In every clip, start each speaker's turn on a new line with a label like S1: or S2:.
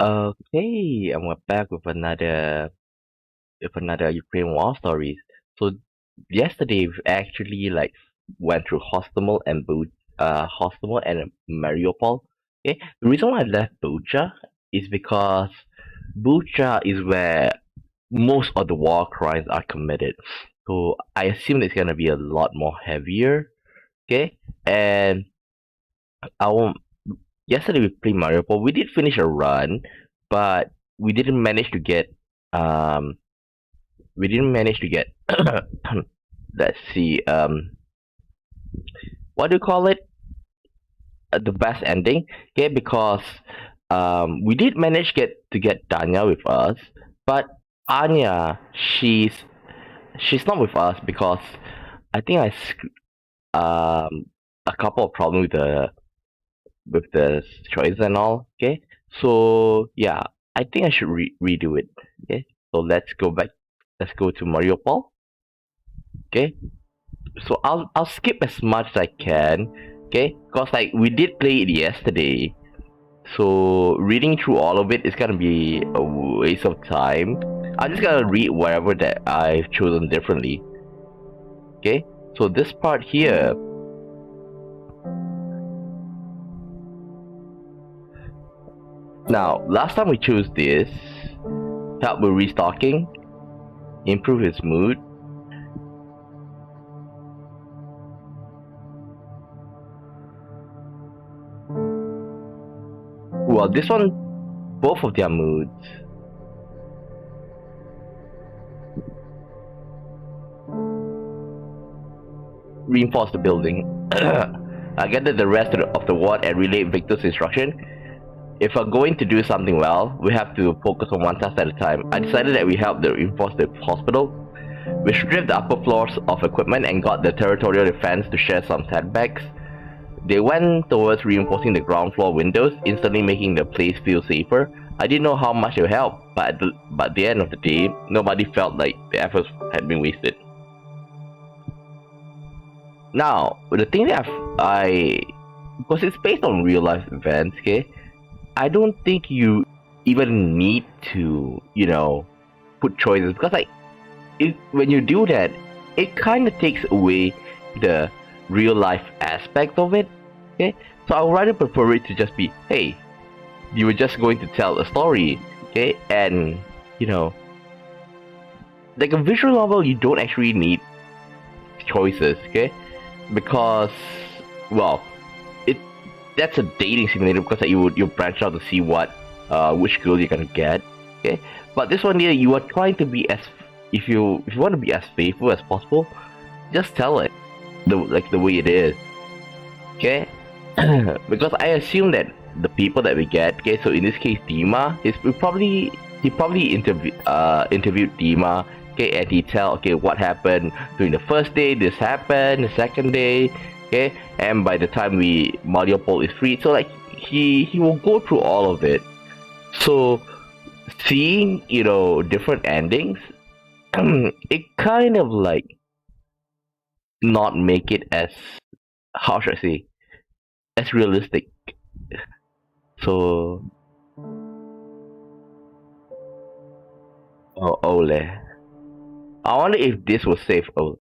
S1: Okay, and we're back with another Ukraine war stories. So yesterday we actually like went through Hostomel and Mariupol. Okay, the reason why I left Bucha is because Bucha is where most of the war crimes are committed. So I assume it's gonna be a lot more heavier. Okay, and our yesterday we played Mariupol. We did finish a run, but we didn't manage to get um we didn't manage to get let's see what do you call it, the best ending. Okay, because we did manage to get Danya with us, but Anya, she's not with us because I think a couple of problems with the choice and all. Okay, so yeah, I think I should redo it. Okay, so let's go to Mariupol. Okay, so I'll skip as much as I can. Okay, because like we did play it yesterday, so reading through all of it is gonna be a waste of time. I'm just gonna read whatever that I've chosen differently. Okay, so this part here. Now, last time we chose this, help with restocking, improve his mood. Well, this one, both of their moods. Reinforce the building. I gathered the rest of the ward and relay Victor's instruction. If we're going to do something well, we have to focus on one task at a time. I decided that we help to reinforce the hospital. We stripped the upper floors of equipment and got the territorial defense to share some setbacks. They went towards reinforcing the ground floor windows, instantly making the place feel safer. I didn't know how much it would help, but at the end of the day, nobody felt like the efforts had been wasted. Now, the thing that because it's based on real life events, okay, I don't think you even need to, put choices, because like, when you do that, it kind of takes away the real life aspect of it. Okay, so I would rather prefer it to just be, hey, you were just going to tell a story, okay, and like a visual novel, you don't actually need choices, okay, because well, that's a dating simulator, because like, you branch out to see which girl you're gonna get, okay, but this one here, you are trying to be as, if you want to be as faithful as possible, just tell it the way it is, okay. Because I assume that the people that we get, okay, so in this case Dima, he probably interviewed Dima, okay, and he tell, okay, what happened during the first day, this happened, the second day, okay, and by the time Mariupol is free, so like he will go through all of it. So seeing different endings, it kind of like not make it as, how should I say, as realistic. So Ole, I wonder if this was safe. Oh,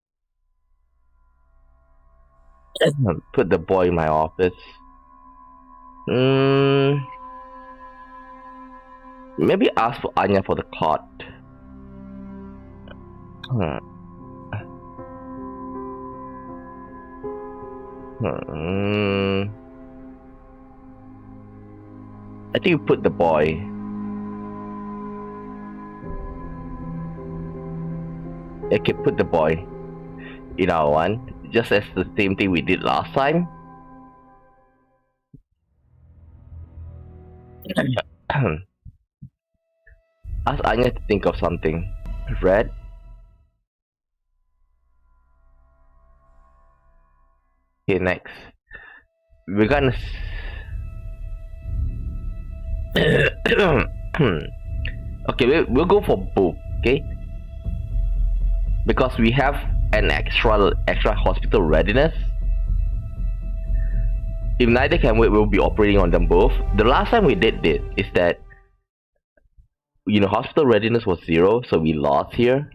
S1: put the boy in my office. Maybe ask for Anya for the cot. I think you put the boy. Okay, put the boy in our one, just as the same thing we did last time. Ask Anya to think of something. Red. Okay, next. We're gonna. Okay, we'll go for both. Okay, because we have an extra hospital readiness. If neither can wait, we'll be operating on them both. The last time we did this is that hospital readiness was 0, so we lost here.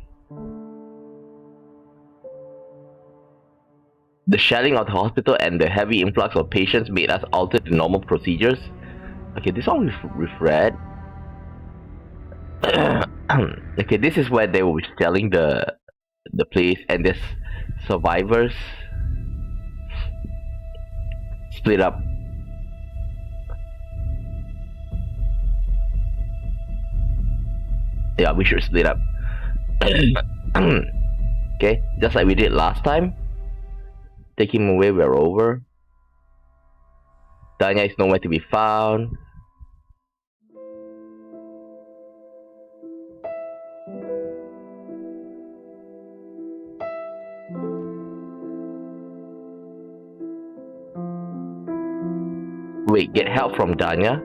S1: The shelling of the hospital and the heavy influx of patients made us alter the normal procedures. Okay, this one we've read. Okay, this is where they were selling the place, and this survivors split up. Yeah, we should split up. Okay, just like we did last time. Take him away, we're over. Danya is nowhere to be found. Wait, get help from Anya.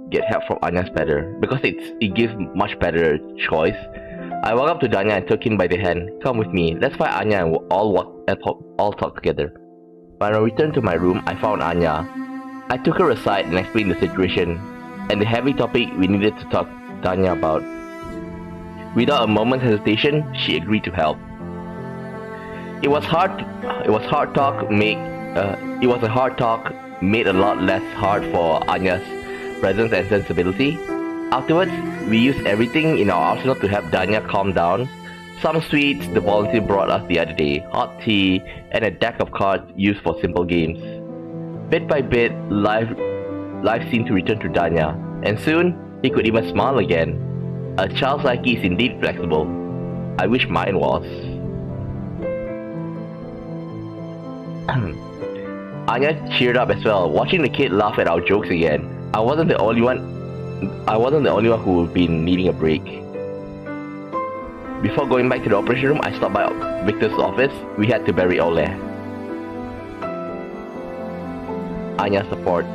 S1: Get help from Anya's better because it gives much better choice. I walked up to Danya and took him by the hand. Come with me. Let's find Anya and we'll all talk together. When I returned to my room, I found Anya. I took her aside and explained the situation and the heavy topic we needed to talk to Danya about. Without a moment's hesitation, she agreed to help. It was a hard talk made a lot less hard for Anya's presence and sensibility. Afterwards, we used everything in our arsenal to help Danya calm down. Some sweets the volunteer brought us the other day, hot tea, and a deck of cards used for simple games. Bit by bit, life seemed to return to Danya, and soon he could even smile again. A child's psyche is indeed flexible. I wish mine was. Anya cheered up as well, watching the kid laugh at our jokes again. I wasn't the only one who had been needing a break. Before going back to the operation room, I stopped by Victor's office. We had to bury Ole. Anya's support.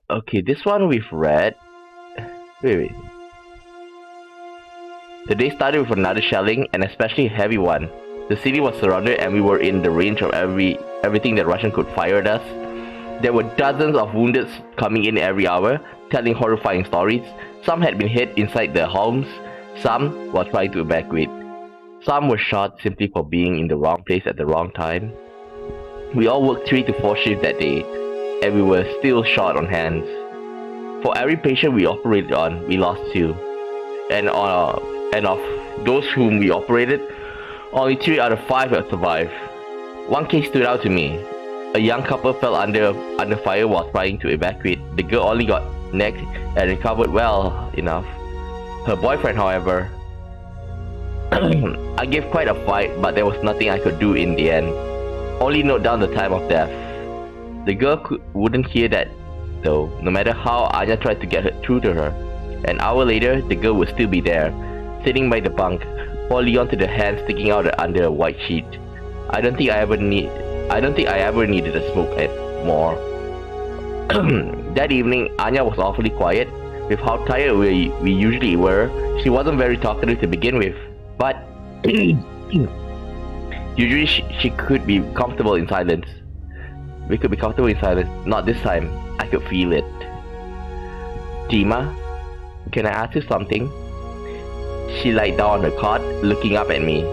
S1: Okay, this one we've read. Wait. The day started with another shelling, and especially a heavy one. The city was surrounded and we were in the range of everything that Russian could fire at us. There were dozens of wounded coming in every hour, telling horrifying stories. Some had been hit inside their homes, some were trying to evacuate. Some were shot simply for being in the wrong place at the wrong time. We all worked 3 to 4 shifts that day, and we were still short on hands. For every patient we operated on, we lost 2. And of those whom we operated, only 3 out of 5 had survived. One case stood out to me. A young couple fell under fire while trying to evacuate. The girl only got necked and recovered well enough. Her boyfriend, however, I gave quite a fight, but there was nothing I could do in the end. Only note down the time of death. The girl wouldn't hear that though, no matter how Anya tried to get through to her. An hour later, the girl would still be there, sitting by the bunk, holding onto the hand sticking out under a white sheet. I don't think I ever needed a smoke more. That evening, Anya was awfully quiet. With how tired we usually were, she wasn't very talkative to begin with. But usually she could be comfortable in silence. We could be comfortable in silence. Not this time. I could feel it. Dima, can I ask you something? She lied down on her cot, looking up at me.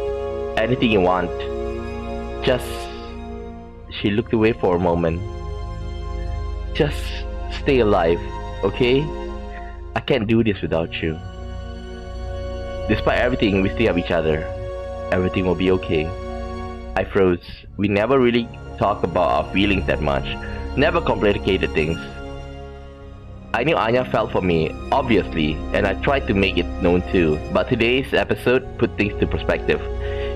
S1: Anything you want. Just... She looked away for a moment. Just stay alive, okay? I can't do this without you. Despite everything, we still have each other. Everything will be okay. I froze. We never really talked about our feelings that much. Never complicated things. I knew Anya felt for me, obviously, and I tried to make it known too, but today's episode put things to perspective.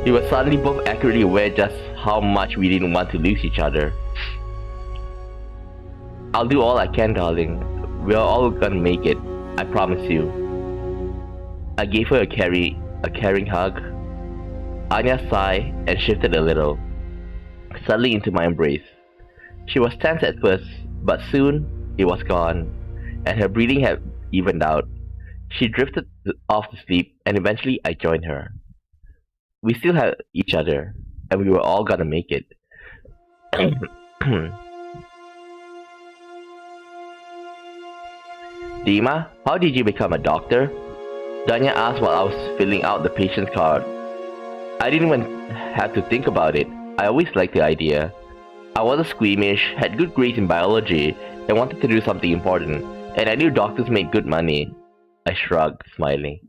S1: We were suddenly both accurately aware just how much we didn't want to lose each other. I'll do all I can, darling. We're all gonna make it. I promise you. I gave her a caring hug. Anya sighed and shifted a little, suddenly into my embrace. She was tense at first, but soon it was gone, and her breathing had evened out. She drifted off to sleep, and eventually I joined her. We still had each other, and we were all gonna make it. Dima, how did you become a doctor? Danya asked while I was filling out the patient's card. I didn't even have to think about it. I always liked the idea. I wasn't squeamish, had good grades in biology, and wanted to do something important, and I knew doctors made good money. I shrugged, smiling.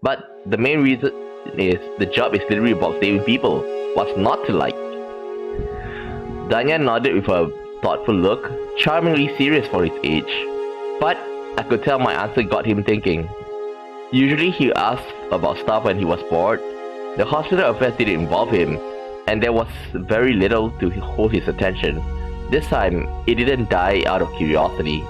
S1: But the main reason is the job is literally about saving people. What's not to like? Danya nodded with a thoughtful look, charmingly serious for his age. But I could tell my answer got him thinking. Usually he asked about stuff when he was bored. The hospital affairs didn't involve him, and there was very little to hold his attention. This time, it didn't die out of curiosity.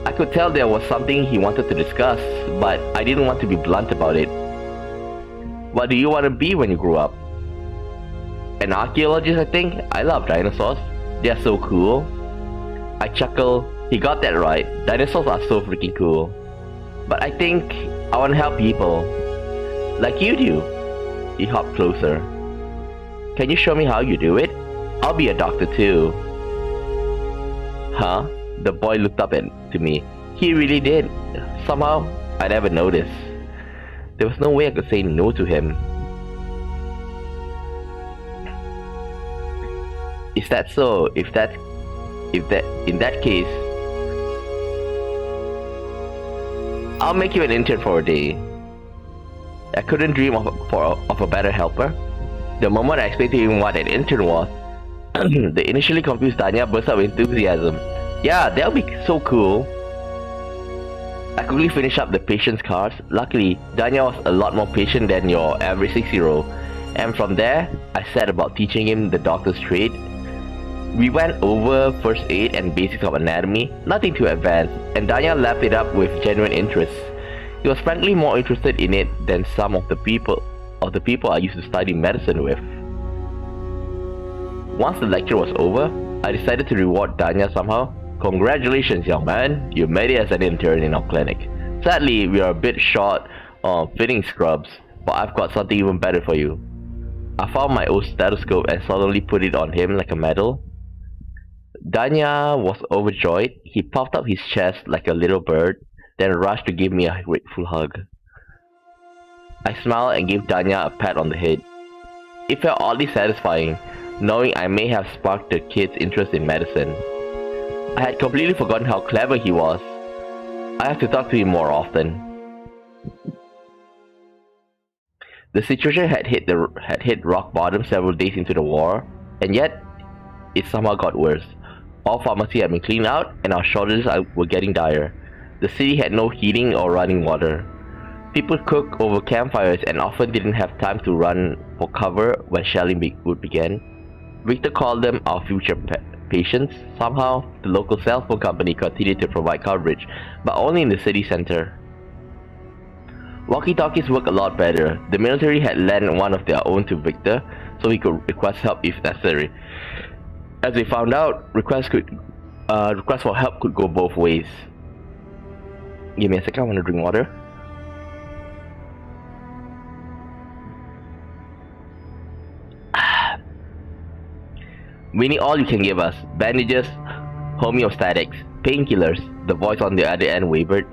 S1: I could tell there was something he wanted to discuss, but I didn't want to be blunt about it. What do you want to be when you grow up? An archaeologist, I think. I love dinosaurs. They're so cool. I chuckle. He got that right. Dinosaurs are so freaking cool. But I think I want to help people. Like you do. He hopped closer. Can you show me how you do it? I'll be a doctor too. Huh? The boy looked up to me. He really did. Somehow, I never noticed. There was no way I could say no to him. Is that so? In that case, I'll make you an intern for a day. I couldn't dream of a better helper. The moment I explained to him what an intern was, the initially confused Danya burst out with enthusiasm. Yeah, that'll be so cool. I quickly finished up the patient's cards. Luckily, Danya was a lot more patient than your average 6-year-old. And from there, I set about teaching him the doctor's trade. We went over first aid and basics of anatomy, nothing too advanced, and Danya lapped it up with genuine interest. He was frankly more interested in it than some of the people I used to study medicine with. Once the lecture was over, I decided to reward Danya somehow. Congratulations, young man, you made it as an intern in our clinic. Sadly, we are a bit short on fitting scrubs, but I've got something even better for you. I found my old stethoscope and solemnly put it on him like a medal. Danya was overjoyed. He puffed up his chest like a little bird, then rushed to give me a grateful hug. I smiled and gave Danya a pat on the head. It felt oddly satisfying, knowing I may have sparked the kid's interest in medicine. I had completely forgotten how clever he was. I have to talk to him more often. The situation had hit rock bottom several days into the war, and yet it somehow got worse. All pharmacy had been cleaned out, and our shortages were getting dire. The city had no heating or running water. People cooked over campfires and often didn't have time to run for cover when shelling would begin. Victor called them our future patients. Somehow, the local cell phone company continued to provide coverage, but only in the city center. Walkie-talkies worked a lot better. The military had lent one of their own to Victor, so he could request help if necessary. As we found out, requests for help could go both ways. Give me a second, I want to drink water. We need all you can give us. Bandages, homeostatics, painkillers. The voice on the other end wavered.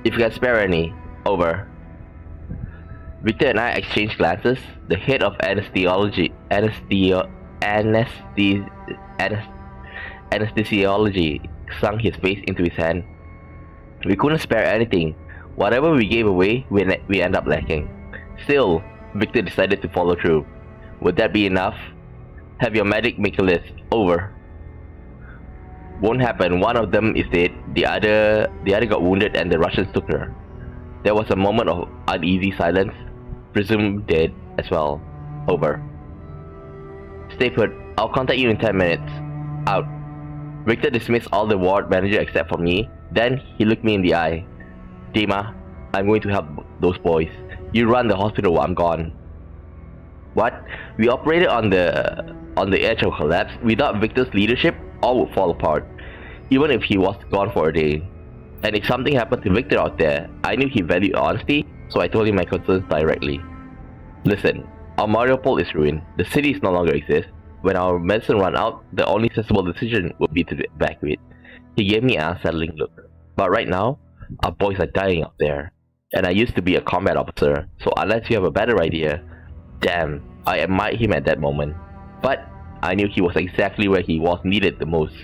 S1: If you can spare any. Over. Victor and I exchanged glances. The head of anesthesiology sunk his face into his hand. We couldn't spare anything. Whatever we gave away, we end up lacking. Still, Victor decided to follow through. Would that be enough? Have your medic make a list. Over. Won't happen. One of them is dead. The other got wounded and the Russians took her. There was a moment of uneasy silence. Presumed dead as well. Over. Stay put. I'll contact you in 10 minutes. Out. Victor dismissed all the ward manager except for me. Then he looked me in the eye. Dima, I'm going to help those boys. You run the hospital while I'm gone. What? We operated on the edge of collapse. Without Victor's leadership, all would fall apart. Even if he was gone for a day. And if something happened to Victor out there, I knew he valued honesty, so I told him my concerns directly. Listen, Our Mariupol is ruined. The cities no longer exist. When our medicine ran out, the only sensible decision would be to evacuate. He gave me an unsettling look. But right now, our boys are dying up there. And I used to be a combat officer, so unless you have a better idea, damn, I admired him at that moment. But I knew he was exactly where he was needed the most.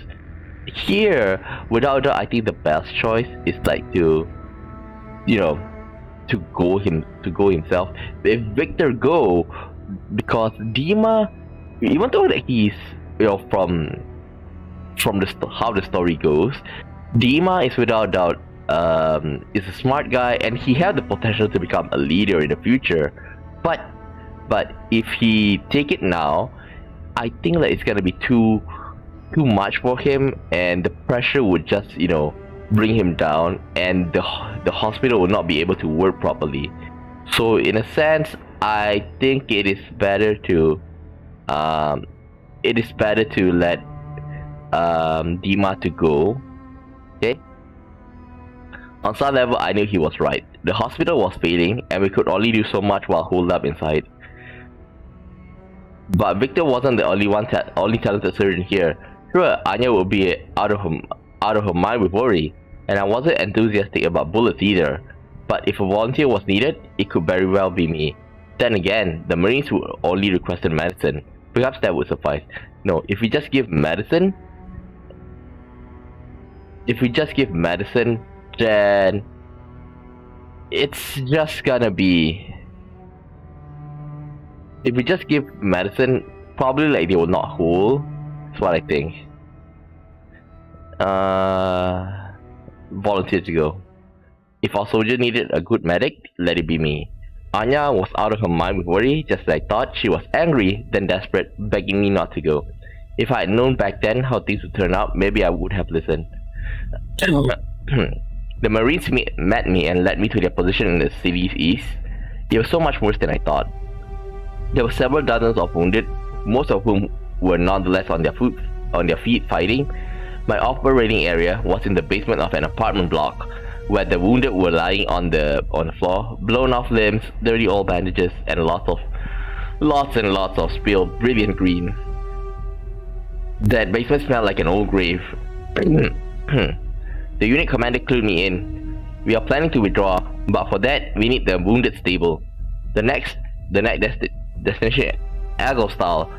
S1: Here, without a doubt, I think the best choice is like to go himself. If Victor go, because Dima, even though that he's from how the story goes, Dima is without doubt is a smart guy and he has the potential to become a leader in the future. But if he take it now, I think that it's gonna be too much for him, and the pressure would just bring him down, and the hospital will not be able to work properly. So in a sense, I think it is better to let Dima to go. Okay. On some level, I knew he was right. The hospital was failing, and we could only do so much while holed up inside. But Victor wasn't the only talented surgeon here. Sure, Anya would be out of her mind with worry, and I wasn't enthusiastic about bullets either. But if a volunteer was needed, it could very well be me. Then again, the Marines would only requested medicine. Perhaps that would suffice. No, if we just give medicine, then it's just gonna be. If we just give medicine, probably like they will not hold. That's what I think. Volunteer to go. If our soldier needed a good medic, let it be me. Anya was out of her mind with worry, just as I thought. She was angry, then desperate, begging me not to go. If I had known back then how things would turn out, maybe I would have listened. The Marines met me and led me to their position in the city's east. It was so much worse than I thought. There were several dozens of wounded, most of whom were nonetheless on their feet fighting. My operating area was in the basement of an apartment block, where the wounded were lying on the floor, blown off limbs, dirty old bandages, and lots and lots of spilled brilliant green. That basement smelled like an old grave. The unit commander clued me in. We are planning to withdraw, but for that we need the wounded stable. The next destination, Azovstal.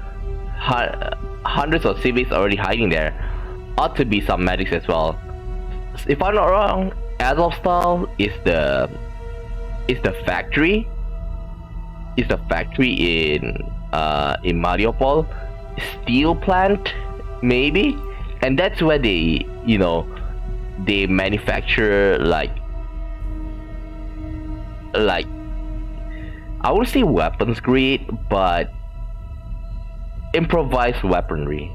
S1: Hundreds of civilians already hiding there. Ought to be some medics as well. If I'm not wrong, Azovstal is the factory. Is the factory in Mariupol, steel plant maybe, and that's where they they manufacture like I would say weapons grade, but improvised weaponry.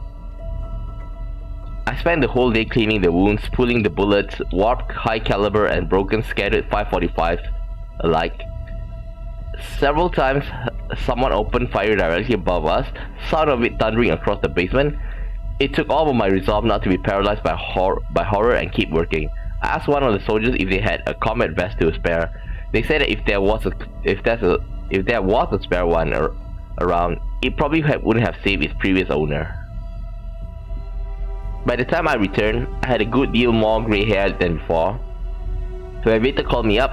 S1: I spent the whole day cleaning the wounds, pulling the bullets, warped, high caliber, and broken scattered 545s alike. Several times, someone opened fire directly above us, sound of it thundering across the basement. It took all of my resolve not to be paralyzed by horror and keep working. I asked one of the soldiers if they had a combat vest to spare. They said that if there was a spare one around, it probably wouldn't have saved its previous owner. By the time I returned, I had a good deal more grey hair than before. So when Victor called me up,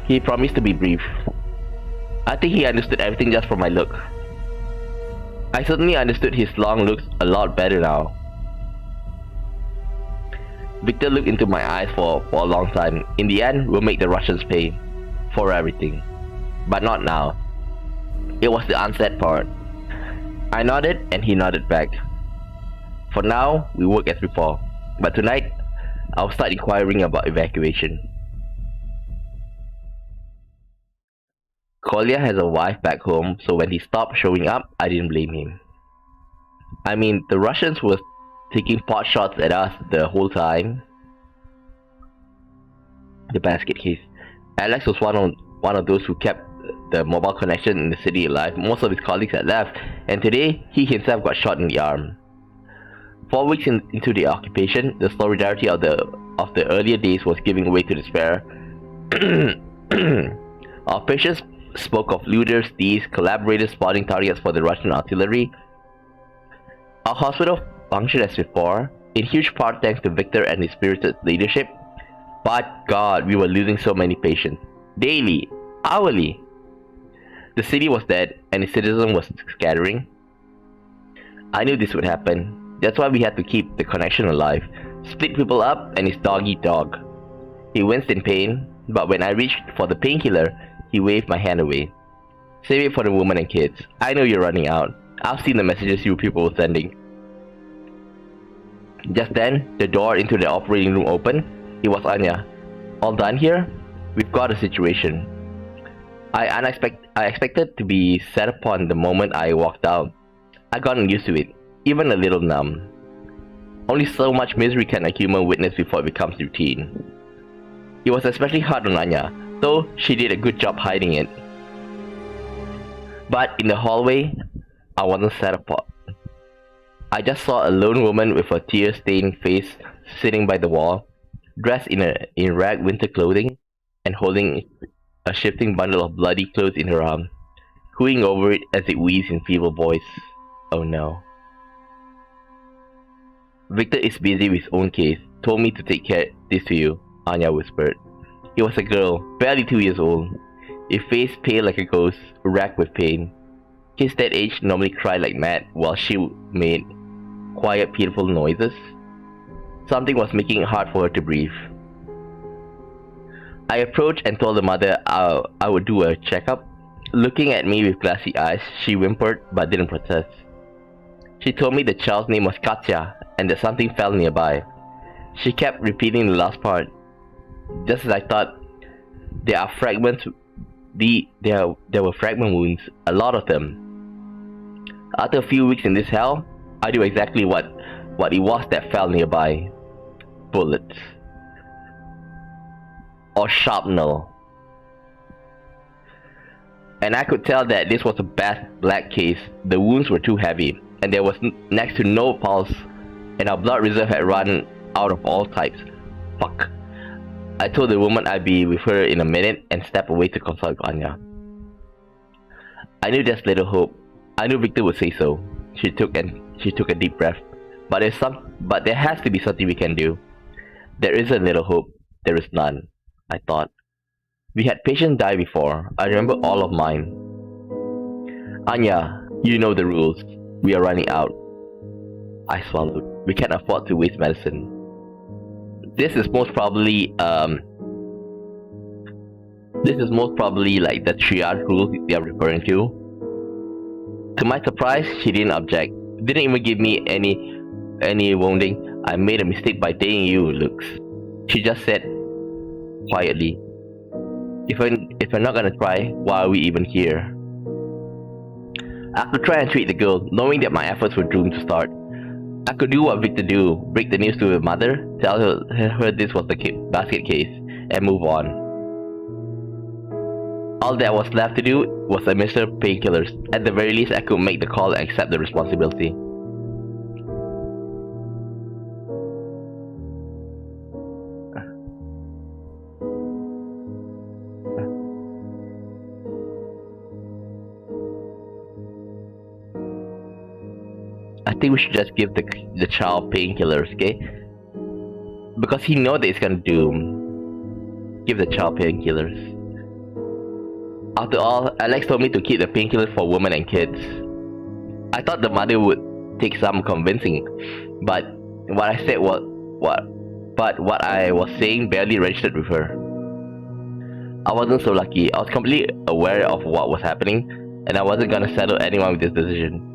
S1: he promised to be brief. I think he understood everything just from my look. I certainly understood his long looks a lot better now. Victor looked into my eyes for a long time. In the end, we'll make the Russians pay for everything. But not now. It was the unsaid part. I nodded and he nodded back. For now, we work as before. But tonight, I'll start inquiring about evacuation. Kolya has a wife back home, so when he stopped showing up, I didn't blame him. I mean, the Russians were taking pot shots at us the whole time. The basket case. Alex was one of those who kept the mobile connection in the city alive. Most of his colleagues had left, and today he himself got shot in the arm. 4 weeks into the occupation, the solidarity of the earlier days was giving way to despair. Our patience spoke of looters, thieves, collaborators spotting targets for the Russian artillery. Our hospital functioned as before, in huge part thanks to Victor and his spirited leadership. But God, we were losing so many patients. Daily, hourly. The city was dead, and its citizens was scattering. I knew this would happen. That's why we had to keep the connection alive. Split people up, and his dog eat dog. He winced in pain, but when I reached for the painkiller, he waved my hand away. Save it for the women and kids. I know you're running out. I've seen the messages you people were sending. Just then, the door into the operating room opened. It was Anya. All done here? We've got a situation. I expected to be set upon the moment I walked out. I gotten used to it, even a little numb. Only so much misery can a human witness before it becomes routine. It was especially hard on Anya, though she did a good job hiding it. But in the hallway, I wasn't set apart. I just saw a lone woman with a tear-stained face sitting by the wall, dressed in ragged winter clothing, and holding a shifting bundle of bloody clothes in her arm, cooing over it as it wheezed in feeble voice. Oh no. Victor is busy with his own case. Told me to take care this to you, Anya whispered. It was a girl, barely 2 years old. A face pale like a ghost, racked with pain. Kids that age normally cry like mad, while she made quiet, pitiful noises. Something was making it hard for her to breathe. I approached and told the mother I would do a checkup. Looking at me with glassy eyes, she whimpered but didn't protest. She told me the child's name was Katya and that something fell nearby. She kept repeating the last part. Just as I thought, there are fragments. There were fragment wounds, a lot of them. After a few weeks in this hell, I knew exactly what it was that fell nearby. Bullets. Or shrapnel. And I could tell that this was a bad black case. The wounds were too heavy, and there was next to no pulse, and our blood reserve had run out of all types. Fuck. I told the woman I'd be with her in a minute and stepped away to consult Anya. I knew there's little hope. I knew Victor would say so. She took a deep breath. But there has to be something we can do. There isn't little hope. There is none, I thought. We had patients die before. I remember all of mine. Anya, you know the rules. We are running out. I swallowed. We can't afford to waste medicine. This is most probably like the triage rules they are referring to. To my surprise, she didn't object. Didn't even give me any wounding. I made a mistake by dating you, Lux. She just said quietly, If we're not gonna try, why are we even here? I could try and treat the girl, knowing that my efforts were doomed to start. I could do what Victor do, break the news to her mother, tell her this was the basket case, and move on. All that was left to do was administer painkillers. At the very least, I could make the call and accept the responsibility. I think we should just give the child painkillers, okay? Because he knows that it's gonna doom. Give the child painkillers. After all, Alex told me to keep the painkillers for women and kids. I thought the mother would take some convincing, but what I was saying barely registered with her. I wasn't so lucky. I was completely aware of what was happening, and I wasn't gonna settle anyone with this decision.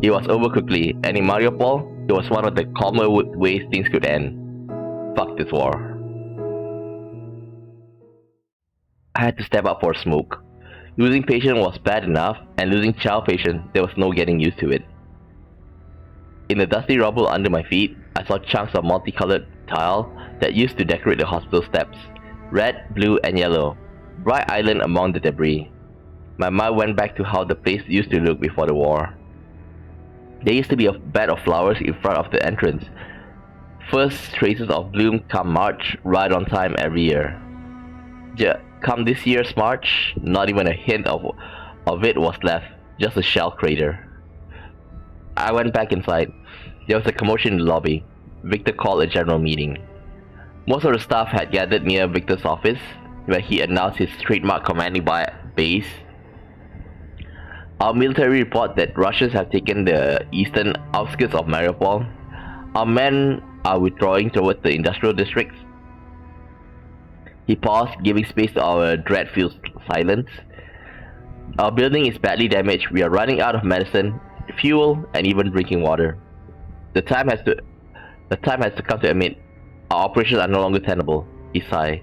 S1: It was over quickly, and in Mariupol, it was one of the calmer ways things could end. Fuck this war. I had to step up for a smoke. Losing patient was bad enough, and losing child patient, there was no getting used to it. In the dusty rubble under my feet, I saw chunks of multicolored tile that used to decorate the hospital steps. Red, blue, and yellow. Bright island among the debris. My mind went back to how the place used to look before the war. There used to be a bed of flowers in front of the entrance. First traces of bloom come March, right on time every year. come this year's March, not even a hint of it was left, just a shell crater. I went back inside. There was a commotion in the lobby. Victor called a general meeting. Most of the staff had gathered near Victor's office, where he announced his trademark commanding base. Our military report that Russians have taken the eastern outskirts of Mariupol. Our men are withdrawing towards the industrial districts. He paused, giving space to our dread-filled silence. Our building is badly damaged. We are running out of medicine, fuel, and even drinking water. The time has to come to admit our operations are no longer tenable. He sighed.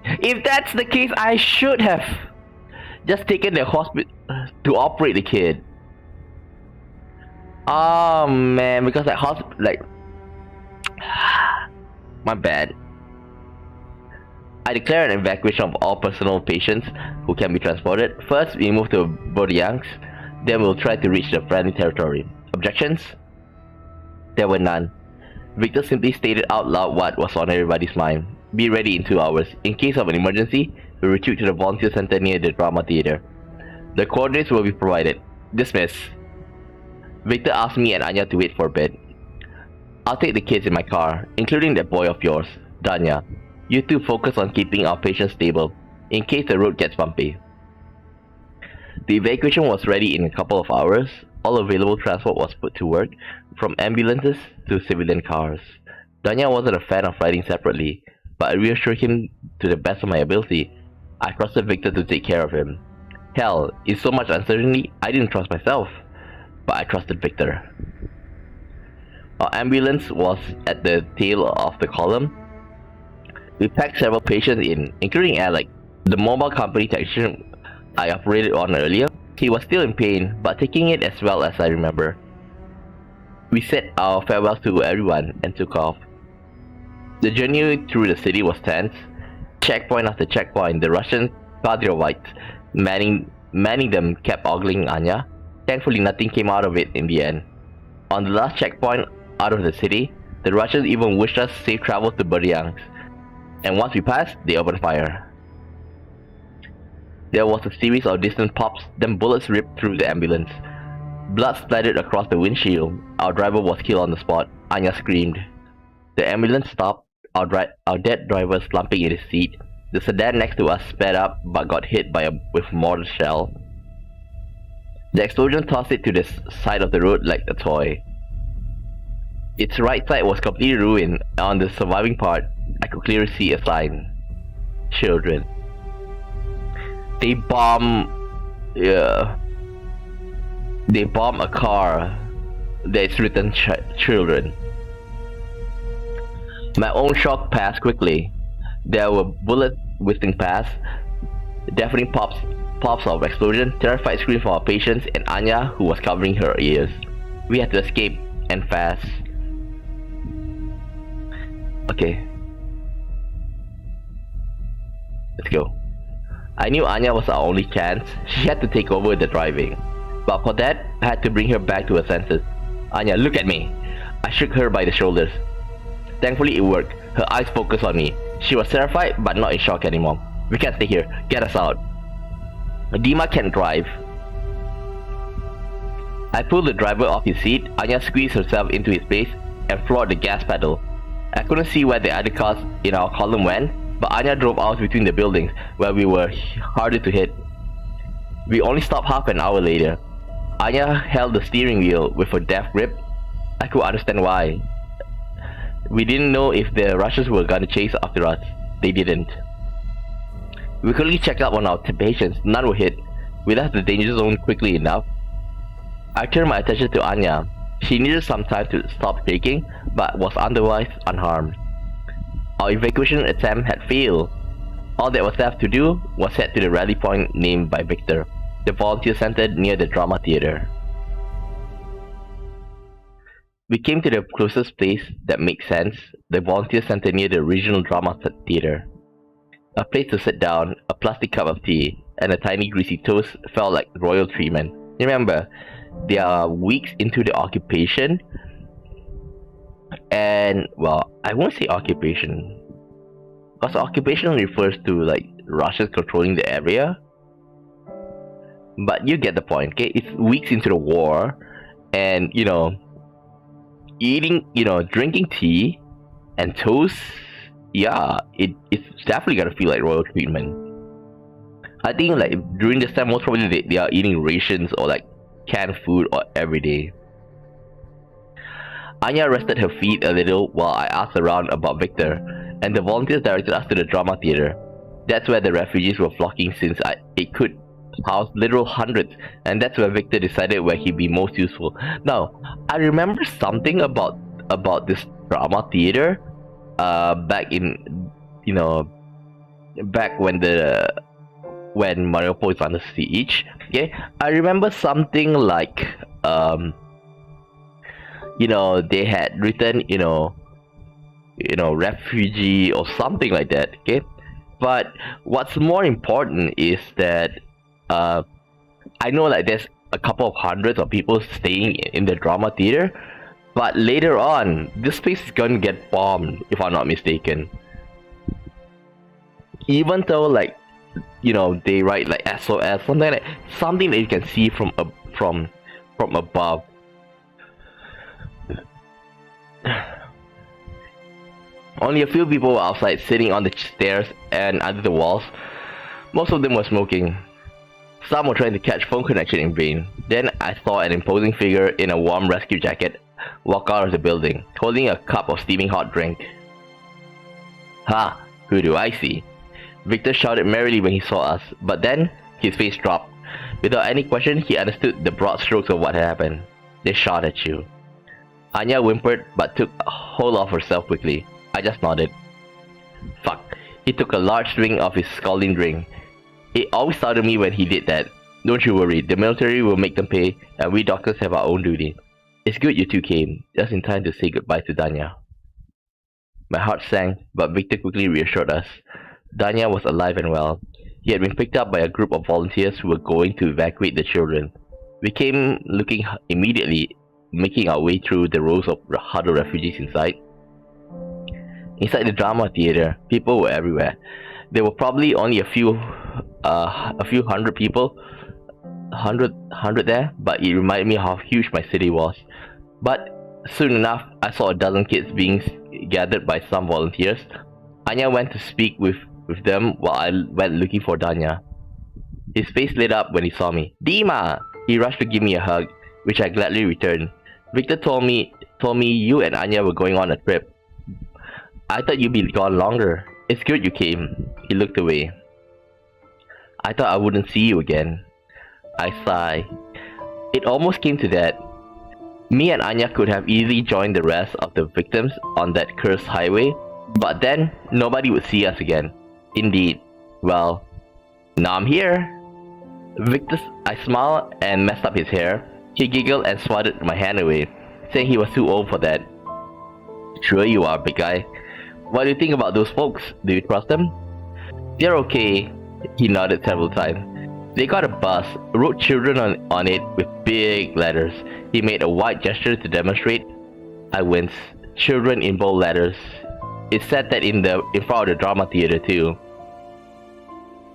S1: If that's the case, I should have just taken the hospital to operate the kid. Oh man, because that hospital, like, my bad. I declare an evacuation of all personal patients who can be transported. First, we move to Bordeaux, then we'll try to reach the friendly territory. Objections? There were none. Victor simply stated out loud what was on everybody's mind. Be ready in 2 hours. In case of an emergency, we retreat to the volunteer center near the drama theater. The coordinates will be provided. Dismiss. Victor asked me and Anya to wait for a bit. I'll take the kids in my car, including that boy of yours, Danya. You two focus on keeping our patients stable, in case the road gets bumpy. The evacuation was ready in a couple of hours. All available transport was put to work, from ambulances to civilian cars. Danya wasn't a fan of riding separately, but I reassured him to the best of my ability. I trusted Victor to take care of him. Hell, in so much uncertainty, I didn't trust myself, but I trusted Victor. Our ambulance was at the tail of the column. We packed several patients in, including Alec, the mobile company technician I operated on earlier. He was still in pain, but taking it as well as I remember. We said our farewells to everyone and took off. The journey through the city was tense. Checkpoint after checkpoint, the Russian Kadrovites manning them kept ogling Anya. Thankfully, nothing came out of it in the end. On the last checkpoint out of the city, the Russians even wished us safe travel to Berdyansk. And once we passed, they opened fire. There was a series of distant pops, then bullets ripped through the ambulance. Blood splattered across the windshield. Our driver was killed on the spot. Anya screamed. The ambulance stopped, our dead driver slumping in his seat. The sedan next to us sped up, but got hit with a mortar shell. The explosion tossed it to the side of the road like a toy. Its right side was completely ruined. On the surviving part, I could clearly see a sign. Children. They bomb a car that's written children. My own shock passed quickly. There were bullets whizzing past, deafening pops of explosion, terrified screams from our patients, and Anya, who was covering her ears. We had to escape, and fast. Okay. Let's go. I knew Anya was our only chance. She had to take over the driving. But for that, I had to bring her back to her senses. Anya, look at me. I shook her by the shoulders. Thankfully, it worked. Her eyes focused on me. She was terrified, but not in shock anymore. We can't stay here. Get us out. Dima can't drive. I pulled the driver off his seat. Anya squeezed herself into his place and floored the gas pedal. I couldn't see where the other cars in our column went, but Anya drove out between the buildings where we were harder to hit. We only stopped half an hour later. Anya held the steering wheel with a death grip. I could understand why. We didn't know if the Russians were gonna chase after us. They didn't. We quickly checked up on our patients. None were hit. We left the danger zone quickly enough. I turned my attention to Anya. She needed some time to stop shaking, but was otherwise unharmed. Our evacuation attempt had failed. All that was left to do was head to the rally point named by Victor, the volunteer center near the drama theater. We came to the closest place that makes sense, the volunteer center near the regional drama theater. A place to sit down, a plastic cup of tea, and a tiny greasy toast felt like royal treatment. Remember, they are weeks into the occupation, and, well, I won't say occupation. Because occupation refers to like Russians controlling the area. But you get the point, okay? It's weeks into the war, and drinking tea and toast. Yeah, it's definitely gonna feel like royal treatment. I think like during this time, most probably they are eating rations or like canned food or every day. Anya rested her feet a little while I asked around about Victor, and the volunteers directed us to the drama theater. That's where the refugees were flocking since it could house literal hundreds, and that's where Victor decided where he'd be most useful. Now, I remember something about this drama theater, back in, back when Mariupol is under siege. Okay, I remember something like they had written refugee or something like that. Okay, but what's more important is that I know like there's a couple of hundreds of people staying in the drama theater, but later on this place is gonna get bombed if I'm not mistaken. Even though like they write like SOS, something that you can see from above. Only a few people were outside sitting on the stairs and under the walls. Most of them were smoking. Some were trying to catch phone connection in vain. Then I saw an imposing figure in a warm rescue jacket walk out of the building, holding a cup of steaming hot drink. Ha! Who do I see? Victor shouted merrily when he saw us, but then his face dropped. Without any question, he understood the broad strokes of what had happened. They shot at you. Anya whimpered but took hold of herself quickly. I just nodded. Fuck. He took a large swing of his scalding drink. It always startled me when he did that. Don't you worry, the military will make them pay, and we doctors have our own duty. It's good you two came, just in time to say goodbye to Danya. My heart sank, but Victor quickly reassured us. Danya was alive and well. He had been picked up by a group of volunteers who were going to evacuate the children. We came looking immediately, making our way through the rows of huddled refugees inside. Inside the drama theater, people were everywhere. There were probably only a few hundred people, hundred there, but it reminded me how huge my city was. But soon enough, I saw a dozen kids being gathered by some volunteers. Anya went to speak with them while I went looking for Danya. His face lit up when he saw me. Dima! He rushed to give me a hug, which I gladly returned. Victor told me you and Anya were going on a trip. I thought you'd be gone longer. It's good you came. He looked away. I thought I wouldn't see you again. I sighed. It almost came to that. Me and Anya could have easily joined the rest of the victims on that cursed highway, but then nobody would see us again. Indeed. Well, now I'm here. Victor, I smiled and messed up his hair. He giggled and swatted my hand away, saying he was too old for that. Sure you are, big guy. What do you think about those folks? Do you trust them? They're okay. He nodded several times. They got a bus, wrote children on it with big letters. He made a wide gesture to demonstrate. I winced. Children in bold letters. It said that in front of the drama theater too.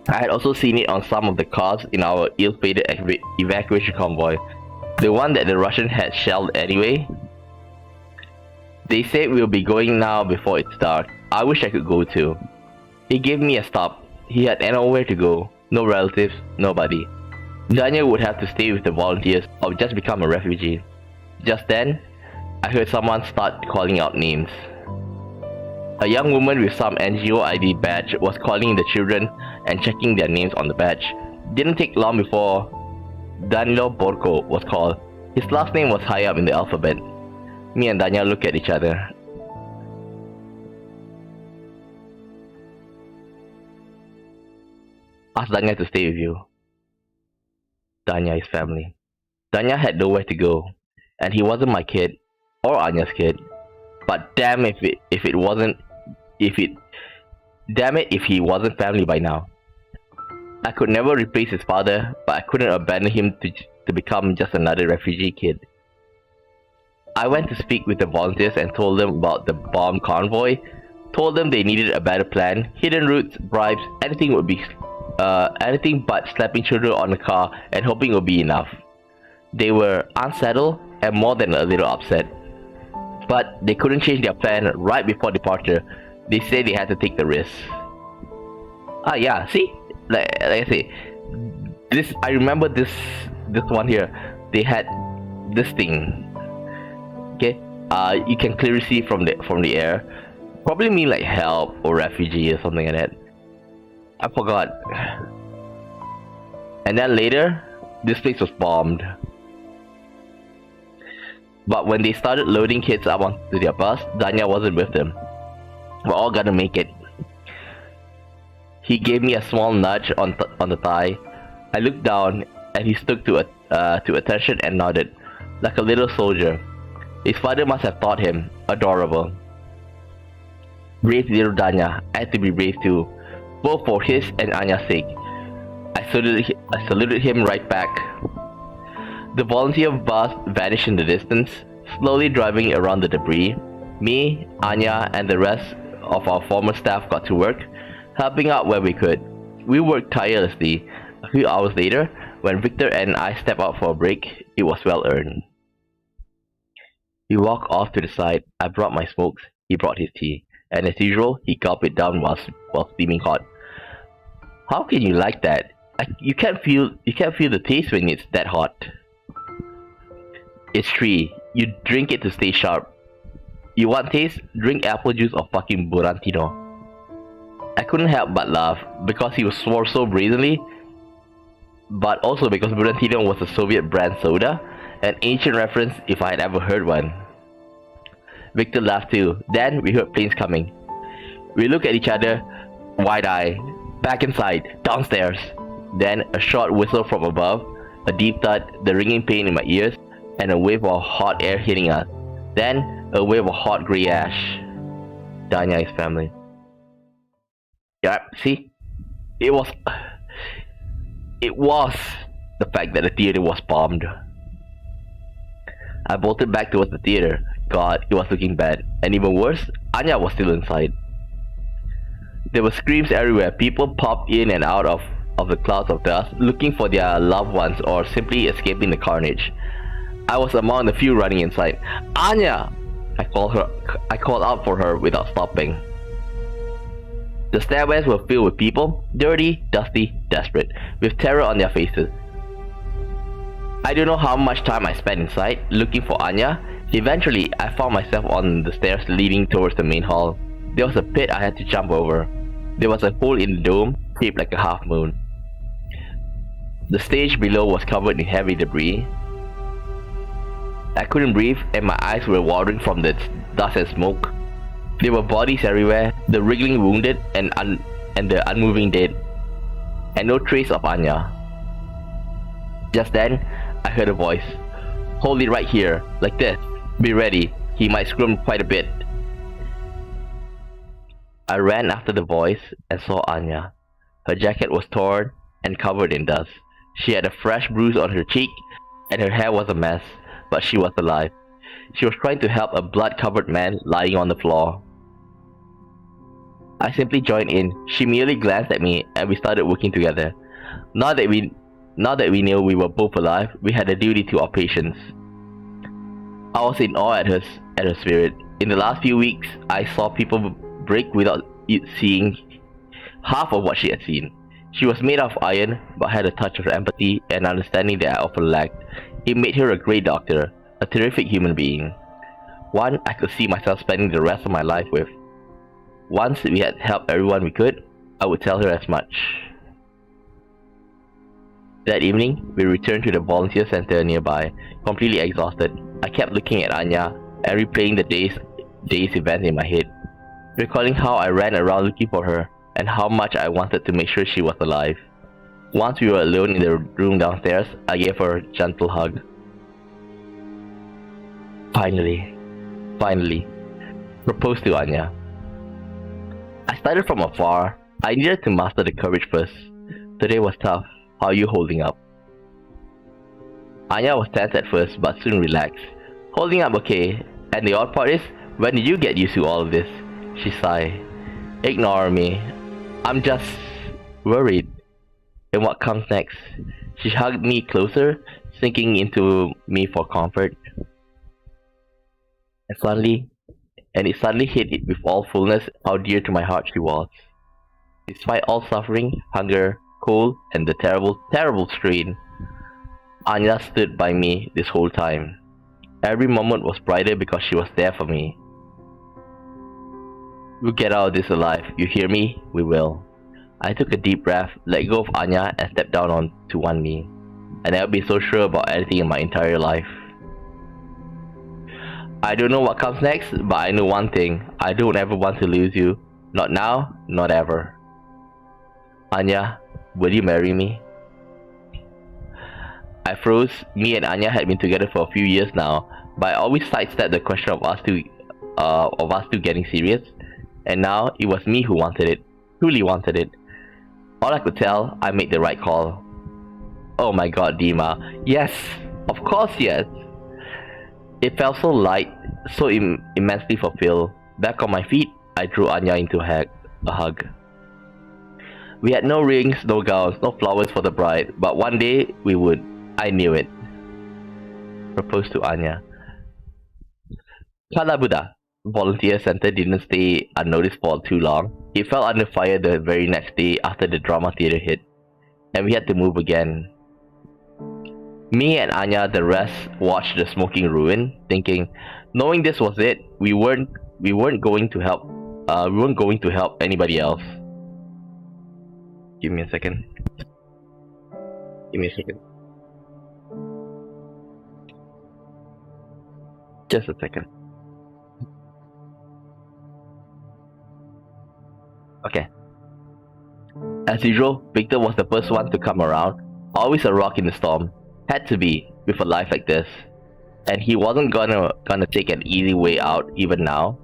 S1: I had also seen it on some of the cars in our ill-fated evacuation convoy. The one that the Russians had shelled anyway. They said we'll be going now before it's dark. I wish I could go too. He gave me a stop. He had nowhere to go. No relatives, nobody. Daniel would have to stay with the volunteers or just become a refugee. Just then, I heard someone start calling out names. A young woman with some NGO ID badge was calling the children and checking their names on the badge. Didn't take long before Danilo Borko was called. His last name was high up in the alphabet. Me and Danya looked at each other. Ask Danya to stay with you. Danya is family. Danya had nowhere to go, and he wasn't my kid or Anya's kid. But damn if he wasn't family by now. I could never replace his father, but I couldn't abandon him to become just another refugee kid. I went to speak with the volunteers and told them about the bomb convoy, told them they needed a better plan. Hidden routes, bribes, anything but slapping children on the car and hoping it would be enough. They were unsettled and more than a little upset. But they couldn't change their plan right before departure. They said they had to take the risk. Yeah, see? Like I say, I remember this one here. They had this thing. Okay? You can clearly see from the air. Probably mean like help or refugee or something like that. I forgot. And then later, this place was bombed. But when they started loading kids up onto their bus, Danya wasn't with them. We're all gonna make it. He gave me a small nudge on the thigh. I looked down and he stuck to attention and nodded, like a little soldier. His father must have thought him adorable. Brave little Danya had to be brave too, both for his and Anya's sake. I saluted him right back. The volunteer bus vanished in the distance, slowly driving around the debris. Me, Anya, and the rest of our former staff got to work, helping out where we could. We worked tirelessly. A few hours later, when Victor and I stepped out for a break, it was well earned. We walked off to the side. I brought my smokes, he brought his tea, and as usual, he gulped it down while steaming hot. How can you like that? You can't feel the taste when it's that hot. It's tree. You drink it to stay sharp. You want taste? Drink apple juice or fucking Burantino. I couldn't help but laugh, because he swore so brazenly, but also because Burantino was a Soviet brand soda, an ancient reference if I had ever heard one. Victor laughed too. Then we heard planes coming. We looked at each other, wide-eyed. Back inside, downstairs. Then a short whistle from above, a deep thud, the ringing pain in my ears, and a wave of hot air hitting us. Then a wave of hot grey ash. Danya is family. Yeah, see? It was the fact that the theater was bombed. I bolted back towards the theater. God, it was looking bad. And even worse, Anya was still inside. There were screams everywhere. People popped in and out of the clouds of dust, looking for their loved ones or simply escaping the carnage. I was among the few running inside. Anya! I called out for her without stopping. The stairways were filled with people, dirty, dusty, desperate, with terror on their faces. I don't know how much time I spent inside, looking for Anya. Eventually, I found myself on the stairs leading towards the main hall. There was a pit I had to jump over. There was a hole in the dome, shaped like a half moon. The stage below was covered in heavy debris. I couldn't breathe and my eyes were watering from the dust and smoke. There were bodies everywhere, the wriggling wounded and the unmoving dead. And no trace of Anya. Just then, I heard a voice. Hold it right here, like this. Be ready, he might scream quite a bit. I ran after the voice and saw Anya. Her jacket was torn and covered in dust. She had a fresh bruise on her cheek and her hair was a mess, but she was alive. She was trying to help a blood-covered man lying on the floor. I simply joined in. She merely glanced at me and we started working together. Now that we knew we were both alive, we had a duty to our patients. I was in awe at her spirit. In the last few weeks, I saw people break without seeing half of what she had seen. She was made of iron, but had a touch of empathy and understanding that I often lacked. It made her a great doctor, a terrific human being. One I could see myself spending the rest of my life with. Once we had helped everyone we could, I would tell her as much. That evening, we returned to the volunteer center nearby, completely exhausted. I kept looking at Anya and replaying the day's events in my head, recalling how I ran around looking for her and how much I wanted to make sure she was alive. Once we were alone in the room downstairs, I gave her a gentle hug. Finally, proposed to Anya. I started from afar. I needed to master the courage first. Today was tough. How are you holding up? Anya was tense at first, but soon relaxed. Holding up okay. And the odd part is, when did you get used to all of this? She sighed. Ignore me. I'm just worried. And what comes next? She hugged me closer, sinking into me for comfort. And it suddenly hit it with all fullness how dear to my heart she was. Despite all suffering, hunger, cold, and the terrible, terrible strain, Anya stood by me this whole time. Every moment was brighter because she was there for me. We'll get out of this alive. You hear me? We will. I took a deep breath, let go of Anya, and stepped down onto one knee. I never been so sure about anything in my entire life. I don't know what comes next, but I know one thing. I don't ever want to lose you. Not now, not ever. Anya, will you marry me? I froze. Me and Anya had been together for a few years now, but I always sidestepped the question of us two getting serious. And now it was me who wanted it, truly wanted it. All I could tell, I made the right call. Oh my god, Dima. Yes, of course yes. It felt so light, so immensely fulfilled. Back on my feet, I drew Anya into a hug. We had no rings, no gowns, no flowers for the bride, but one day we would. I knew it. Proposed to Anya. Kala Buddha Volunteer Center didn't stay unnoticed for too long. It fell under fire the very next day after the drama theater hit, and we had to move again. Me and Anya, the rest, watched the smoking ruin, thinking, knowing this was it, we weren't going to help. We weren't going to help anybody else. Give me a second. Just a second. Okay. As usual, Victor was the first one to come around. Always a rock in the storm. Had to be, with a life like this. And he wasn't gonna take an easy way out even now.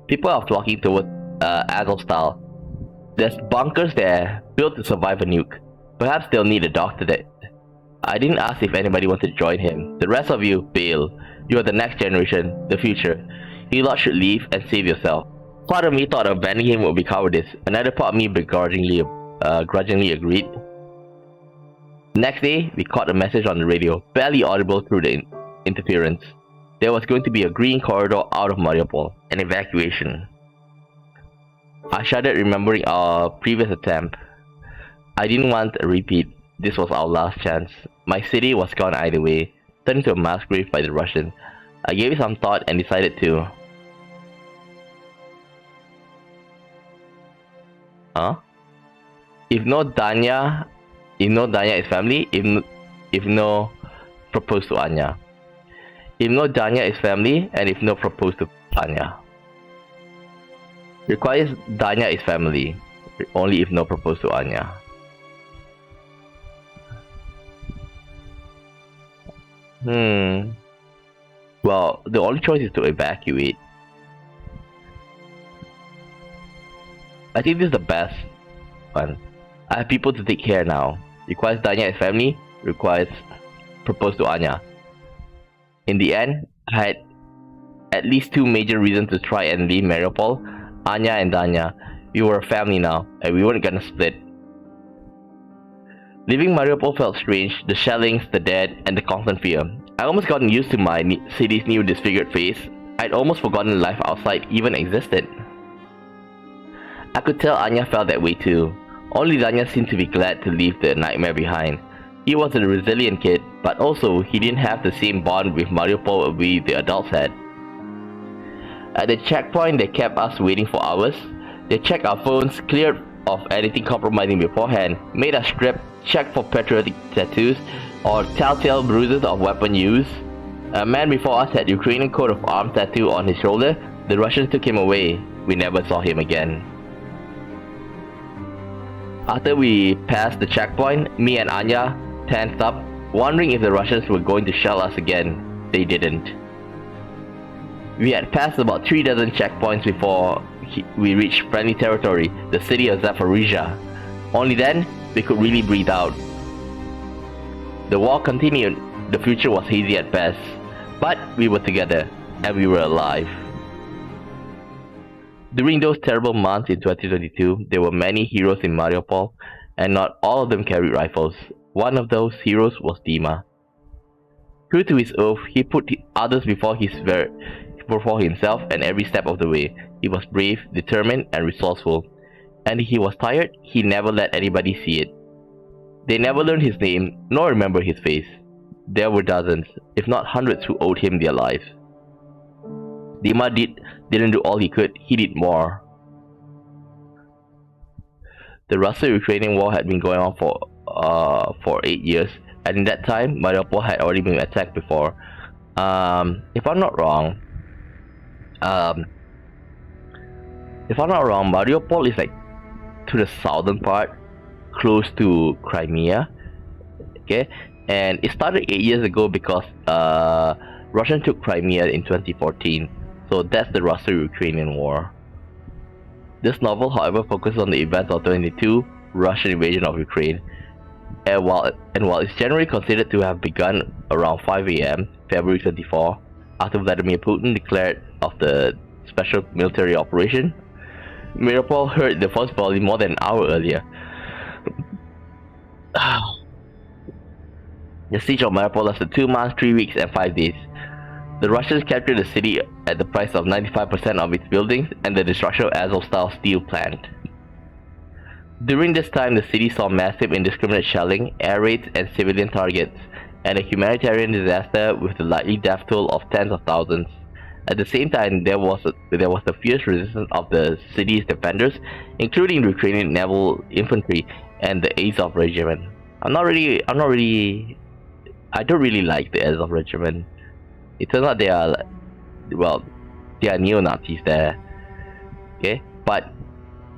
S1: People are flocking toward Azov style. There's bunkers there, built to survive a nuke. Perhaps they'll need a doctor there. I didn't ask if anybody wanted to join him. The rest of you, bail. You are the next generation, the future. You lot should leave and save yourself. Part of me thought abandoning him would be cowardice. Another part of me begrudgingly agreed. Next day, we caught a message on the radio, barely audible through the interference. There was going to be a green corridor out of Mariupol, an evacuation. I shuddered remembering our previous attempt. I didn't want a repeat. This was our last chance. My city was gone either way, turned into a mass grave by the Russians. I gave it some thought and decided to... If no Danya is family, if no propose to Anya. If no Danya is family, and if no propose to Anya. Requires Danya is family, only if no propose to Anya. Well, the only choice is to evacuate. I think this is the best one. I have people to take care now. Requires Danya as family, requires propose to Anya. In the end, I had at least two major reasons to try and leave Mariupol. Anya and Danya. We were a family now, and we weren't gonna split. Leaving Mariupol felt strange, the shellings, the dead, and the constant fear. I almost gotten used to my city's new disfigured face. I'd almost forgotten life outside even existed. I could tell Anya felt that way too. Only Danya seemed to be glad to leave the nightmare behind. He was a resilient kid, but also he didn't have the same bond with Mariupol we the adults had. At the checkpoint, they kept us waiting for hours. They checked our phones, cleared of anything compromising beforehand, made us strip, checked for patriotic tattoos or telltale bruises of weapon use. A man before us had Ukrainian coat of arms tattoo on his shoulder. The Russians took him away. We never saw him again. After we passed the checkpoint, me and Anya tensed up, wondering if the Russians were going to shell us again. They didn't. We had passed about 3 dozen checkpoints before we reached friendly territory, the city of Zaporizhia. Only then, we could really breathe out. The war continued. The future was hazy at best. But we were together, and we were alive. During those terrible months in 2022, there were many heroes in Mariupol, and not all of them carried rifles. One of those heroes was Dima. True to his oath, he put others before himself, and every step of the way. He was brave, determined, and resourceful. And if he was tired, he never let anybody see it. They never learned his name, nor remember his face. There were dozens, if not hundreds, who owed him their lives. Dima didn't do all he could, he did more. The Russo-Ukrainian war had been going on for 8 years, and in that time, Mariupol had already been attacked before. If I'm not wrong, Mariupol is like to the southern part, close to Crimea. Okay, and it started 8 years ago because Russia took Crimea in 2014. So that's the Russo-Ukrainian War. This novel, however, focuses on the events of 2022 Russian invasion of Ukraine. And while it's generally considered to have begun around 5 a.m. February 24, after Vladimir Putin declared of the special military operation, Mariupol heard the first volley more than an hour earlier. The siege of Mariupol lasted 2 months, 3 weeks, and 5 days. The Russians captured the city at the price of 95% of its buildings and the destruction of Azov-style steel plant. During this time, the city saw massive indiscriminate shelling, air raids, and civilian targets, and a humanitarian disaster with the likely death toll of tens of thousands. At the same time, there was the fierce resistance of the city's defenders, including the Ukrainian naval infantry and the Azov regiment. I don't really like the Azov regiment. It turns out they are neo-Nazis there. Okay, but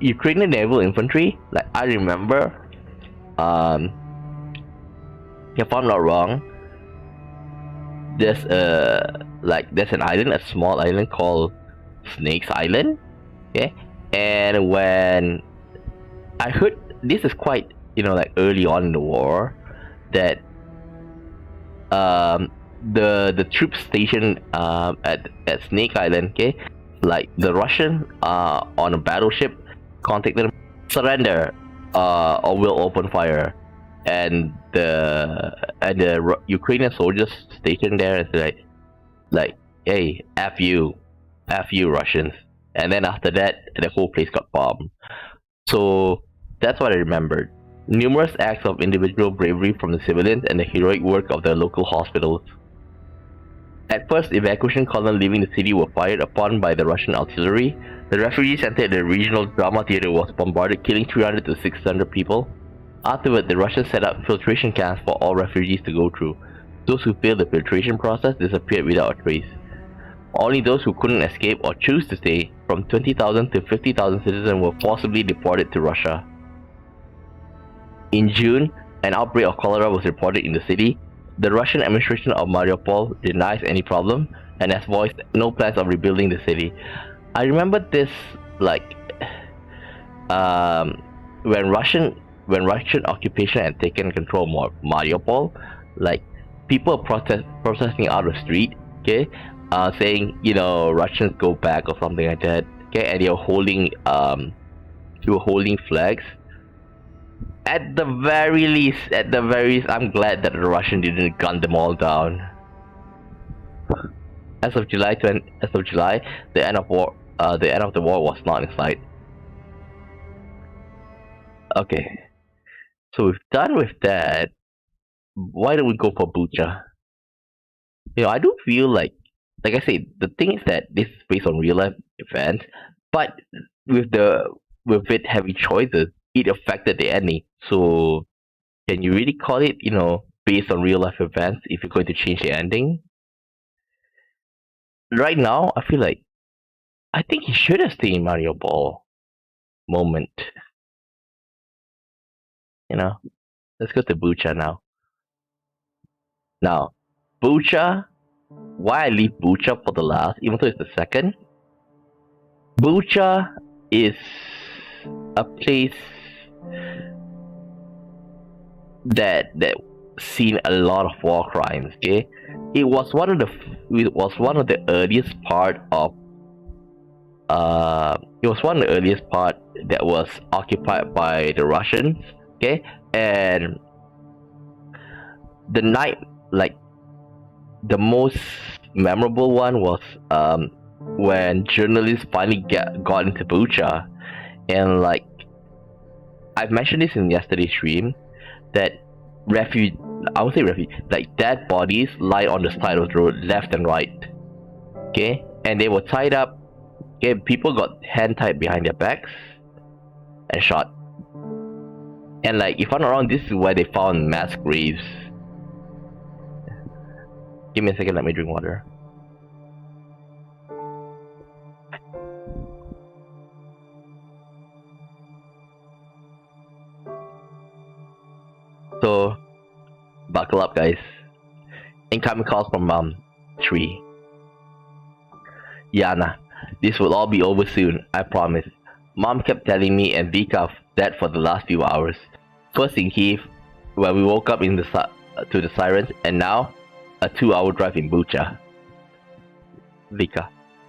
S1: Ukrainian naval infantry, like I remember, if I'm not wrong, there's an island, a small island called Snake's Island. Okay, and when I heard, this is quite early on in the war, that the troops stationed at Snake Island, okay, like the Russian on a battleship contacted them, surrender or we'll open fire, and the Ukrainian soldiers stationed there and said like hey, F you Russians, and then after that the whole place got bombed. So that's what I remembered. Numerous acts of individual bravery from the civilians and the heroic work of the local hospitals. At first, evacuation columns leaving the city were fired upon by the Russian artillery. The refugee center at the regional drama theater was bombarded, killing 300 to 600 people. Afterward, the Russians set up filtration camps for all refugees to go through. Those who failed the filtration process disappeared without a trace. Only those who couldn't escape or choose to stay, from 20,000 to 50,000 citizens, were forcibly deported to Russia. In June, an outbreak of cholera was reported in the city. The Russian administration of Mariupol denies any problem and has voiced no plans of rebuilding the city. I remember this, when Russian occupation had taken control of Mariupol, people protesting out of the street, okay, saying Russians go back or something like that, okay, and they were holding flags. At the very least, I'm glad that the Russians didn't gun them all down. As of July, the end of the war was not in sight. Okay, so we've done with that. Why don't we go for Bucha? I do feel like I said, the thing is that this is based on real life events, but with it heavy choices, it affected the ending. So, can you really call it, based on real life events if you're going to change the ending? Right now, I feel like I think he should have stayed in Mariupol. Moment. Let's go to Bucha now. Now, Bucha. Why I leave Bucha for the last, even though it's the second? Bucha is a place that seen a lot of war crimes. Okay, it was one of the earliest part of It was one of the earliest part that was occupied by the Russians. Okay, and the night, like the most memorable one was when journalists finally got into Bucha, and like I've mentioned this in yesterday's stream, that I would say like dead bodies lie on the side of the road, left and right. Okay, and they were tied up. Okay, people got hand tied behind their backs and shot. And like, if I'm not wrong, this is where they found mass graves. Give me a second, let me drink water. So, buckle up, guys. Incoming calls from Mom. 3. Yana, this will all be over soon, I promise. Mom kept telling me and Vika that for the last few hours. First in Kiev, when we woke up to the sirens, and now a 2-hour drive in Bucha. Vika,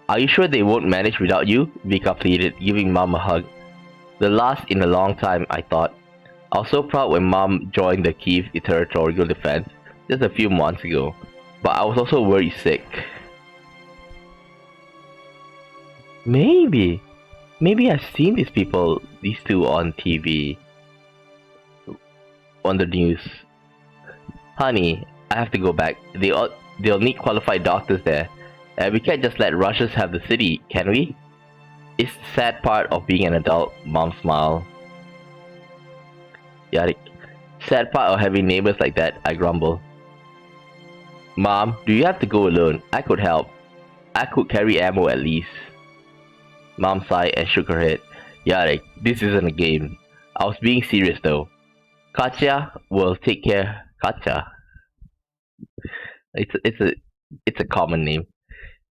S1: are you sure they won't manage without you? Vika pleaded, giving Mom a hug. The last in a long time, I thought. I was so proud when Mom joined the Kiev territorial defense just a few months ago, but I was also worried sick. Maybe I've seen these two on TV, on the news. Honey, I have to go back. They'll need qualified doctors there, and we can't just let Russians have the city, can we? It's the sad part of being an adult. Mom smiled. Yarik, sad part of having neighbors like that, I grumble. Mom, do you have to go alone? I could help. I could carry ammo at least. Mom sighed and shook her head. Yarik, this isn't a game. I was being serious though. Katya will take care. Katya. It's a common name.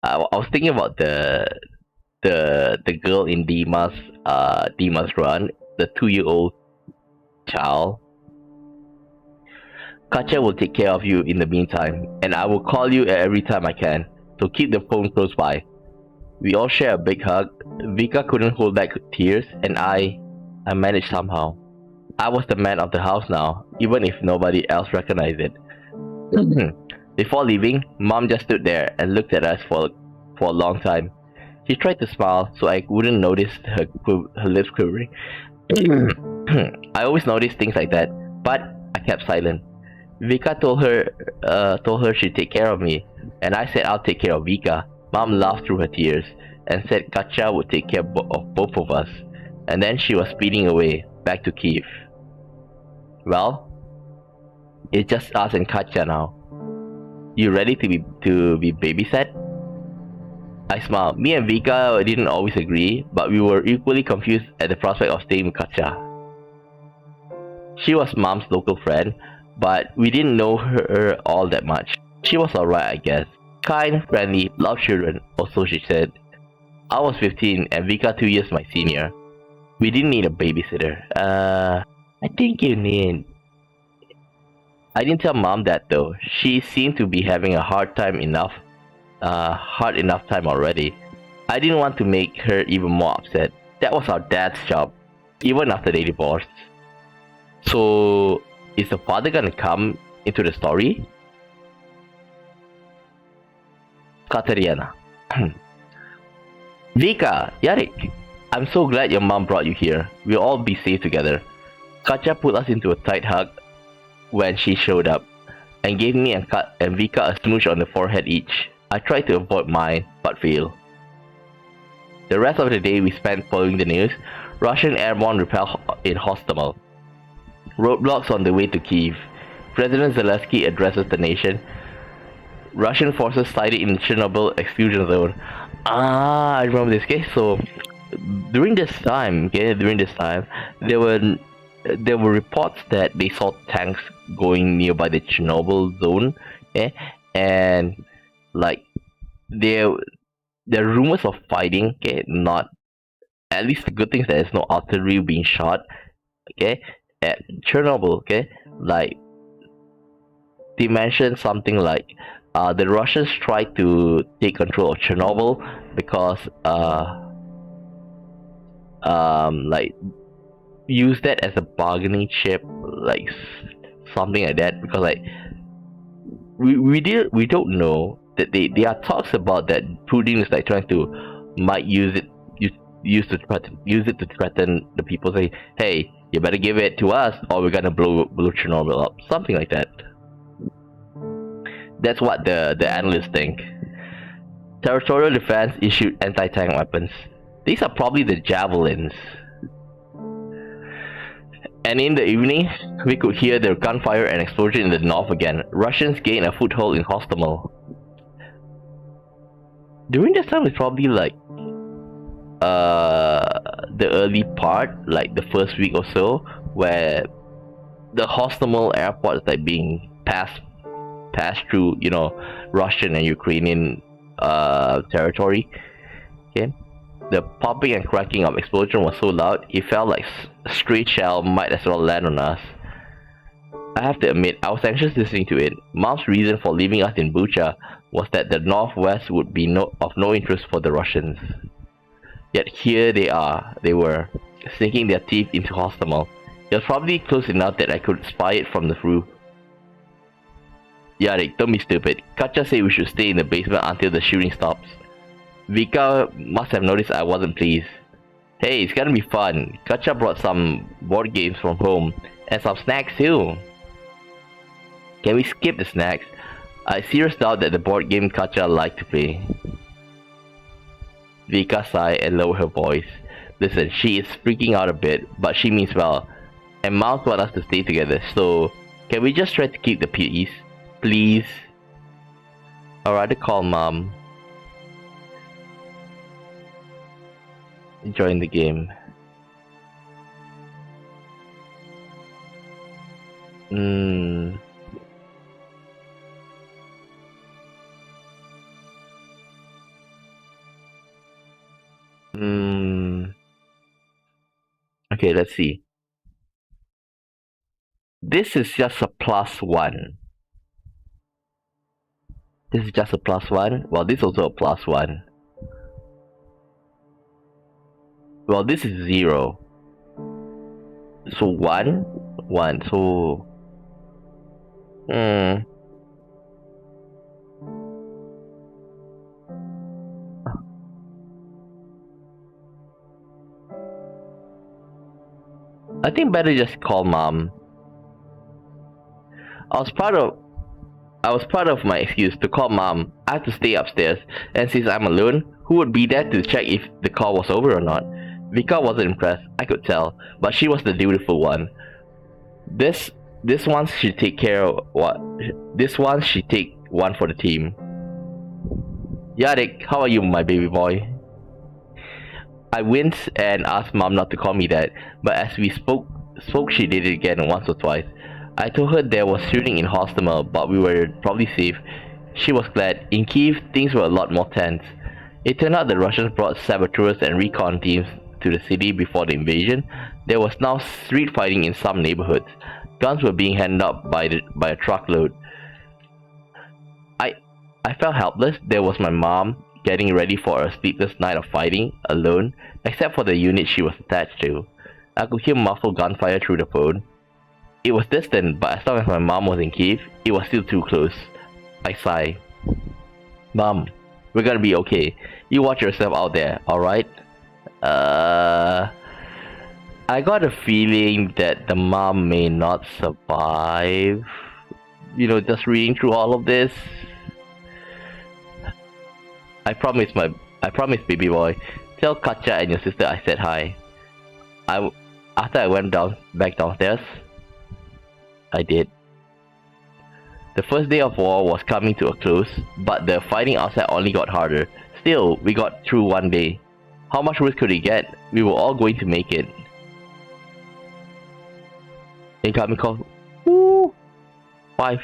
S1: I was thinking about the girl in Dima's run, the 2-year-old child. Katya will take care of you in the meantime, and I will call you every time I can, so keep the phone close by. We all share a big hug. Vika couldn't hold back tears, and I managed somehow. I was the man of the house now, even if nobody else recognized it. Before leaving, Mom just stood there and looked at us for a long time. She tried to smile so I wouldn't notice her lips quivering. I always notice things like that, but I kept silent. Vika told her she'd take care of me, and I said I'll take care of Vika. Mom laughed through her tears and said Katya would take care of both of us, and then she was speeding away back to Kiev. Well, it's just us and Katya now. You ready to be babysat? I smiled. Me and Vika didn't always agree, but we were equally confused at the prospect of staying with Katya. She was Mom's local friend, but we didn't know her all that much. She was alright, I guess. Kind, friendly, loved children, or so she said. I was 15 and Vika 2 years my senior. We didn't need a babysitter. I think you need... I didn't tell Mom that though. She seemed to be having a hard enough time already. I didn't want to make her even more upset. That was our dad's job, even after they divorced. So, is the father gonna come into the story? Katerina. Vika, Yarik, I'm so glad your mom brought you here. We'll all be safe together. Katya put us into a tight hug when she showed up, and gave me and Vika a smooch on the forehead each. I tried to avoid mine, but failed. The rest of the day we spent following the news. Russian airborne repel in Hostomel. Roadblocks on the way to Kiev. President Zelensky addresses the nation. Russian forces sighted in Chernobyl exclusion zone. I remember this case. So during this time, there were reports that they saw tanks going nearby the Chernobyl zone, and like there are rumors of fighting. Not, at least the good thing is that there's no artillery being shot. At Chernobyl. Like they mentioned something like the Russians tried to take control of Chernobyl because like use that as a bargaining chip, like something like that, because like we don't know that there are talks about that Putin is like trying to might use it use it to threaten the people, say, hey, you better give it to us or we're gonna blow Chernobyl up, something like that. That's what the analysts think. Territorial defense issued anti-tank weapons. These are probably the javelins. And in the evening, we could hear the gunfire and explosion in the north again. Russians gained a foothold in Hostomel. During this time, it's probably like the early part, like the first week or so, where the Hostomel airport is like being passed through, you know, Russian and Ukrainian territory. Okay, the popping and cracking of explosion was so loud it felt like a stray shell might as well land on us. I have to admit, I was anxious listening to it. Mom's reason for leaving us in Bucha was that the northwest would be of no interest for the Russians. Yet here they were, sinking their teeth into Hostomel. It was probably close enough that I could spy it from the roof. Yarek, don't be stupid. Katja said we should stay in the basement until the shooting stops. Vika must have noticed I wasn't pleased. Hey, it's gonna be fun. Katja brought some board games from home, and some snacks too. Can we skip the snacks? I seriously doubt that the board game Katja liked to play. Vika sighed and lowered her voice. Listen, she is freaking out a bit, but she means well. And Mouse wants us to stay together, so can we just try to keep the peace? Please? I'd rather call Mom. Join the game. Okay, let's see. This is just a +1. This is just a +1. Well, this is also a +1. Well, this is 0. So 1, 1. So I think better just call Mom. I was part of my excuse to call Mom. I had to stay upstairs, and since I'm alone, who would be there to check if the call was over or not? Vika wasn't impressed, I could tell, but she was the dutiful one. This one should take care of what? This one should take one for the team. Yarek, how are you, my baby boy? I winced and asked Mom not to call me that, but as we spoke, she did it again once or twice. I told her there was shooting in Hostomel, but we were probably safe. She was glad. In Kiev, things were a lot more tense. It turned out the Russians brought saboteurs and recon teams to the city before the invasion. There was now street fighting in some neighborhoods. Guns were being handed out by a truckload. I felt helpless. There was my mom, getting ready for a sleepless night of fighting, alone, except for the unit she was attached to. I could hear muffled gunfire through the phone. It was distant, but as long as my mom was in Kiev, it was still too close. I sighed. Mom, we're gonna be okay. You watch yourself out there, alright? I got a feeling that the mom may not survive. You know, just reading through all of this. I promise, baby boy. Tell Katja and your sister I said hi. After I went back downstairs, I did. The first day of war was coming to a close, but the fighting outside only got harder. Still, we got through one day. How much worse could it get? We were all going to make it. Incoming call. Woo! 5.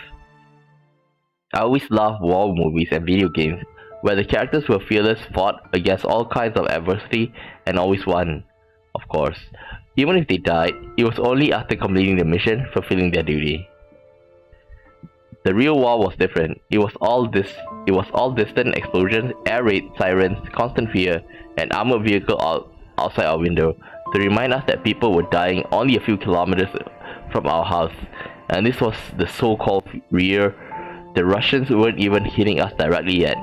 S1: I always love war movies and video games, where the characters were fearless, fought against all kinds of adversity, and always won. Of course. Even if they died, it was only after completing the mission, fulfilling their duty. The real war was different. It was all distant explosions, air raid sirens, constant fear, and armored vehicle outside our window to remind us that people were dying only a few kilometers from our house. And this was the so-called rear. The Russians weren't even hitting us directly yet.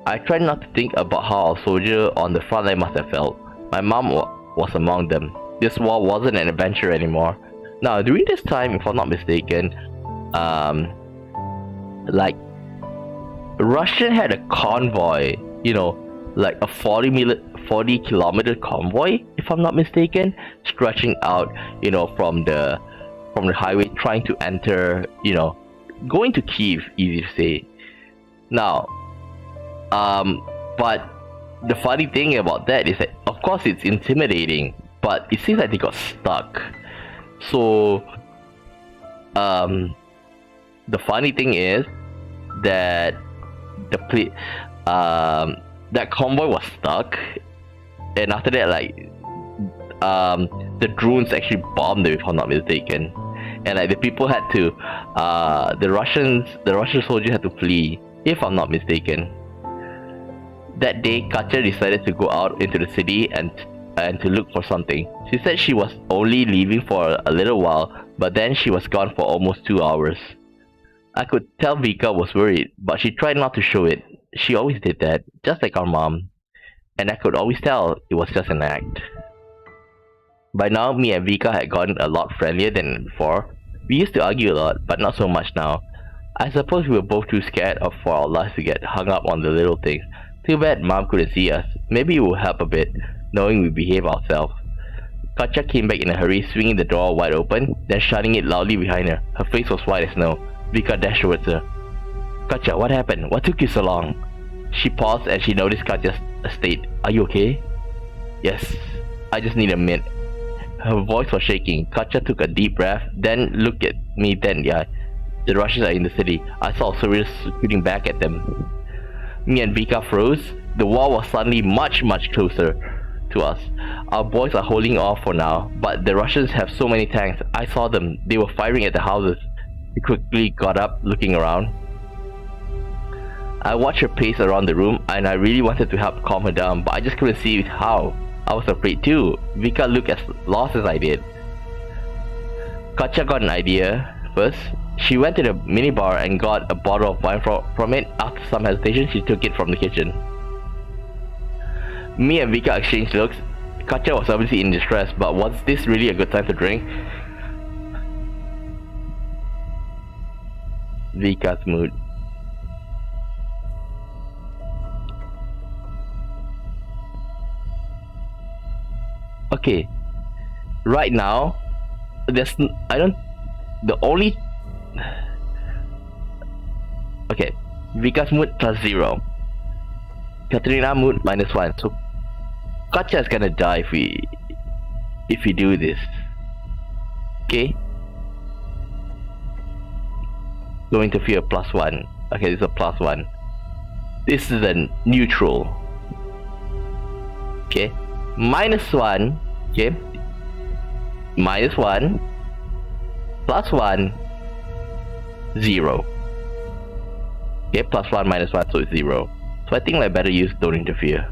S1: I tried not to think about how our soldier on the front line must have felt. My mom was among them. This war wasn't an adventure anymore. Now, during this time, if I'm not mistaken, like, Russia had a convoy, you know, like a 40 kilometer convoy, if I'm not mistaken, stretching out, you know, from the highway, trying to enter, you know, going to Kiev, easy to say. Now, but the funny thing about that is that, of course, it's intimidating, but it seems like they got stuck. So, the funny thing is that that convoy was stuck, and after that, like, the drones actually bombed it, if I'm not mistaken, and like the people had to, the Russian soldiers had to flee, if I'm not mistaken. That day, Katya decided to go out into the city and to look for something. She said she was only leaving for a little while, but then she was gone for almost 2 hours. I could tell Vika was worried, but she tried not to show it. She always did that, just like our mom. And I could always tell it was just an act. By now, me and Vika had gotten a lot friendlier than before. We used to argue a lot, but not so much now. I suppose we were both too scared for our lives to get hung up on the little things. Too bad mom couldn't see us. Maybe it would help a bit, knowing we behave ourselves. Katya came back in a hurry, swinging the door wide open, then shutting it loudly behind her. Her face was white as snow. Vika dashed towards her. Katya, what happened? What took you so long? She paused and she noticed Katya's state. Are you okay? Yes, I just need a minute. Her voice was shaking. Katya took a deep breath, then looked at me dead in the eye. The Russians are in the city. I saw soldiers shooting back at them. Me and Vika froze. The wall was suddenly much closer to us. Our boys are holding off for now, but the Russians have so many tanks. I saw them. They were firing at the houses. We quickly got up, looking around. I watched her pace around the room, and I really wanted to help calm her down, but I just couldn't see how. I was afraid too. Vika looked as lost as I did. Katya got an idea first. She went to the minibar and got a bottle of wine from it. After some hesitation, she took it from the kitchen. Me and Vika exchanged looks. Katya was obviously in distress, but was this really a good time to drink? Vika's mood. Okay, right now, okay, Vika's mood +0. Katrina mood -1. So Katya is gonna die if we do this. Okay. Going to fear +1. Okay, this is a +1. This is a neutral. Okay. -1. Okay. -1. +1. 0. Okay, +1 -1, so it's 0. So I think I better use don't interfere.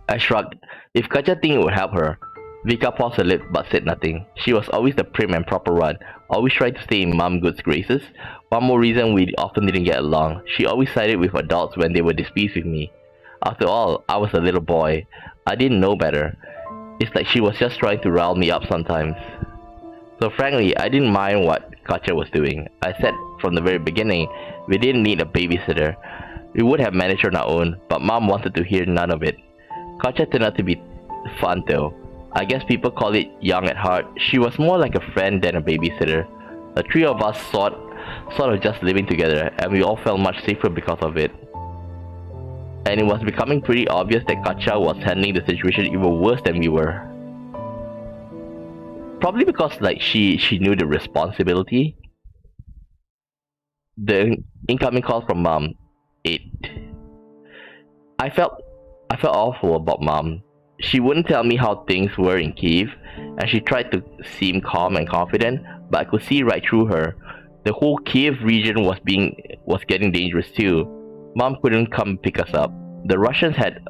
S1: I shrugged. If Katya think it would help her. Vika paused her lip but said nothing. She was always the prim and proper one, always tried to stay in Mom Good's graces. One more reason we often didn't get along. She always sided with adults when they were displeased with me. After all, I was a little boy. I didn't know better. It's like she was just trying to rile me up sometimes. So frankly, I didn't mind what Katya was doing. I said from the very beginning, we didn't need a babysitter. We would have managed on our own, but Mom wanted to hear none of it. Katya turned out to be fun though. I guess people call it young at heart. She was more like a friend than a babysitter. The three of us sort of just living together, and we all felt much safer because of it. And it was becoming pretty obvious that Katya was handling the situation even worse than we were. Probably because like she knew the responsibility. The incoming call from Mom. 8. I felt awful about Mom. She wouldn't tell me how things were in Kiev, and she tried to seem calm and confident, but I could see right through her. The whole Kiev region was getting dangerous too. Mom couldn't come pick us up. The Russians had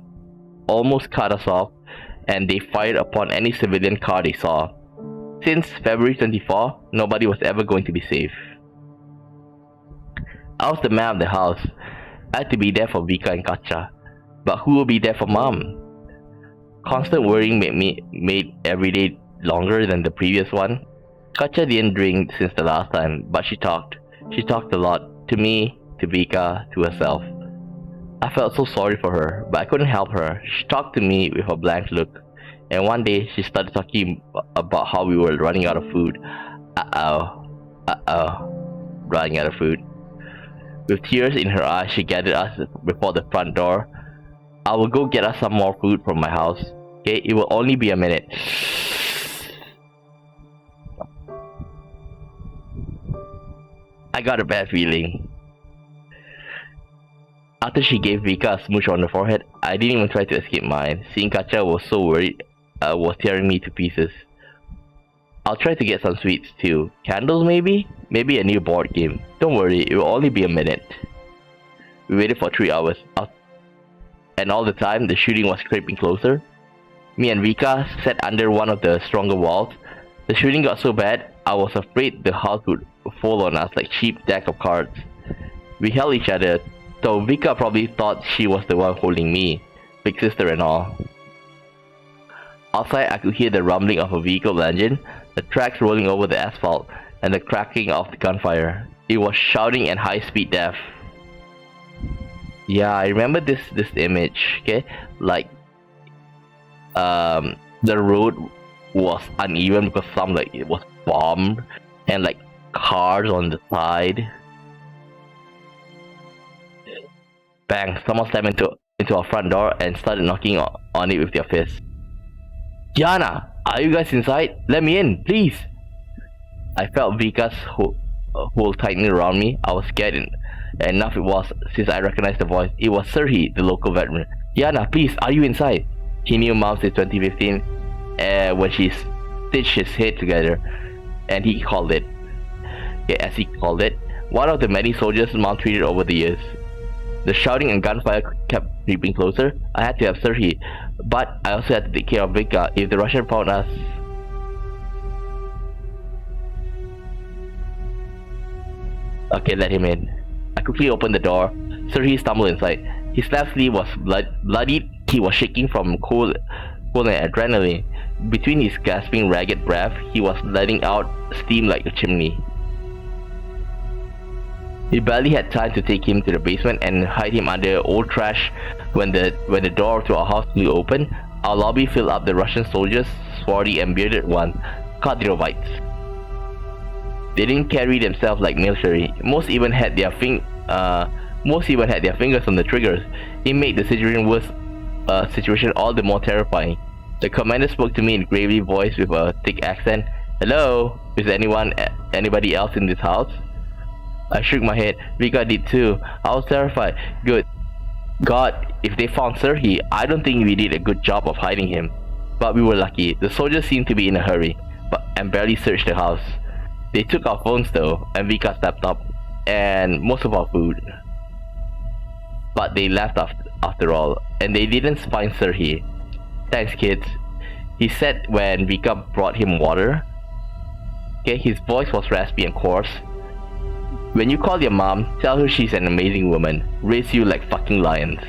S1: almost cut us off, and they fired upon any civilian car they saw. Since February 24, nobody was ever going to be safe. I was the man of the house. I had to be there for Vika and Katja. But who will be there for Mom? Constant worrying made every day longer than the previous one. Katja didn't drink since the last time, but she talked. She talked a lot, to me, to Vika, to herself. I felt so sorry for her, but I couldn't help her. She talked to me with a blank look, and one day she started talking about how we were running out of food. Running out of food. With tears in her eyes, she gathered us before the front door. I will go get us some more food from my house. Okay, it will only be a minute. I got a bad feeling. After she gave Vika a smooch on the forehead, I didn't even try to escape mine. Seeing Katja was so worried, was tearing me to pieces. I'll try to get some sweets too. Candles maybe? Maybe a new board game. Don't worry, it will only be a minute. We waited for 3 hours. And all the time, the shooting was creeping closer. Me and Vika sat under one of the stronger walls. The shooting got so bad, I was afraid the house would fall on us like cheap deck of cards. We held each other, though Vika probably thought she was the one holding me, big sister and all. Outside, I could hear the rumbling of a vehicle engine, the tracks rolling over the asphalt, and the cracking of the gunfire. It was shouting and high-speed death. Yeah, I remember this image. Okay, like the road was uneven because it was bombed, and like cars on the side. Bang! Someone slammed into our front door and started knocking on it with their fists. Yana, are you guys inside? Let me in, please. I felt Vika's hold tightening around me. I was scared, and enough it was since I recognized the voice. It was Serhi, the local veteran. Yana, please, are you inside? He knew Mom since 2015 when she stitched his head together, and he called it. Yeah, as he called it, one of the many soldiers Mom treated over the years. The shouting and gunfire kept creeping closer. I had to have Serhi, but I also had to take care of Vika if the Russian found us. Okay, let him in. I quickly opened the door. Serhi stumbled inside. His left sleeve was bloodied. He was shaking from cold and adrenaline. Between his gasping, ragged breath, he was letting out steam like a chimney. We barely had time to take him to the basement and hide him under old trash when the door to our house flew open. Our lobby filled up the Russian soldiers, swarthy and bearded ones, Kadrovites. They didn't carry themselves like military. Most even had their fingers on the triggers. It made the situation all the more terrifying. The commander spoke to me in a gravely voice with a thick accent. Hello? Is anybody else in this house? I shook my head. Vika did too. I was terrified. Good God, if they found Serhi, I don't think we did a good job of hiding him. But we were lucky. The soldiers seemed to be in a hurry, and barely searched the house. They took our phones though, and Vika stepped up, and most of our food. But they left after all, and they didn't find Serhi. Thanks, kids, he said when Vika brought him water. Okay, his voice was raspy and coarse. When you call your mom, tell her she's an amazing woman. Raise you like fucking lions.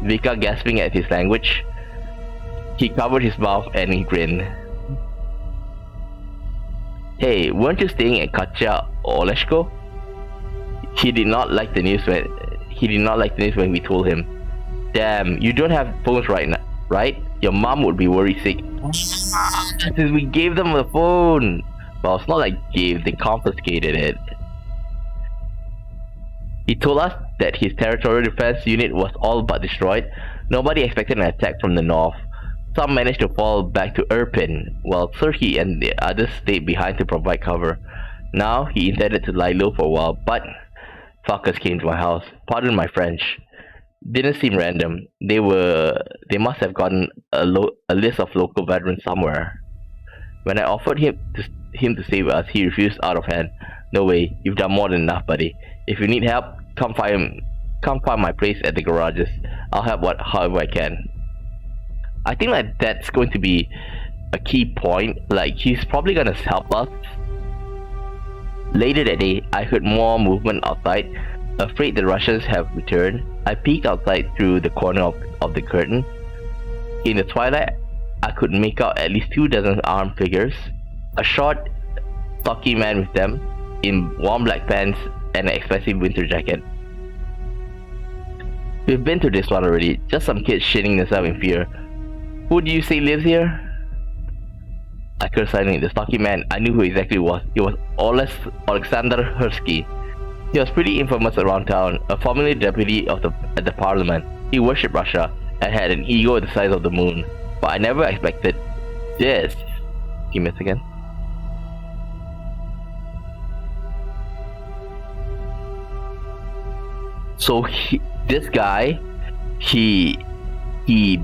S1: Vika gasping at his language. He covered his mouth and he grinned. Hey, weren't you staying at Katja Oleshko? He did not like the news when we told him. Damn, you don't have phones right now, right? Your mom would be worried sick. Since we gave them the phone. Well, it's not like gave, they confiscated it. He told us that his territorial defense unit was all but destroyed. Nobody expected an attack from the north. Some managed to fall back to Irpin, while Serhi and the others stayed behind to provide cover. Now, he intended to lie low for a while, but fuckers came to my house. Pardon my French. Didn't seem random. They must have gotten a list of local veterans somewhere. When I offered him to stay with us, he refused out of hand. No way, you've done more than enough, buddy. If you need help, come find my place at the garages. I'll help however I can. I think like that's going to be a key point. Like he's probably gonna help us. Later that day, I heard more movement outside. Afraid the Russians have returned, I peeked outside through the corner of the curtain. In the twilight, I could make out at least 24 armed figures. A short, stocky man with them, in warm black pants and an expensive winter jacket. We've been through this one already, just some kids shitting themselves in fear. Who do you say lives here? I cursed silently. The stocky man, I knew who exactly it was. It was Alexander Hursky. He was pretty infamous around town, a formerly deputy at the parliament. He worshipped Russia and had an ego the size of the moon. But I never expected this. Give me a second. So this guy, he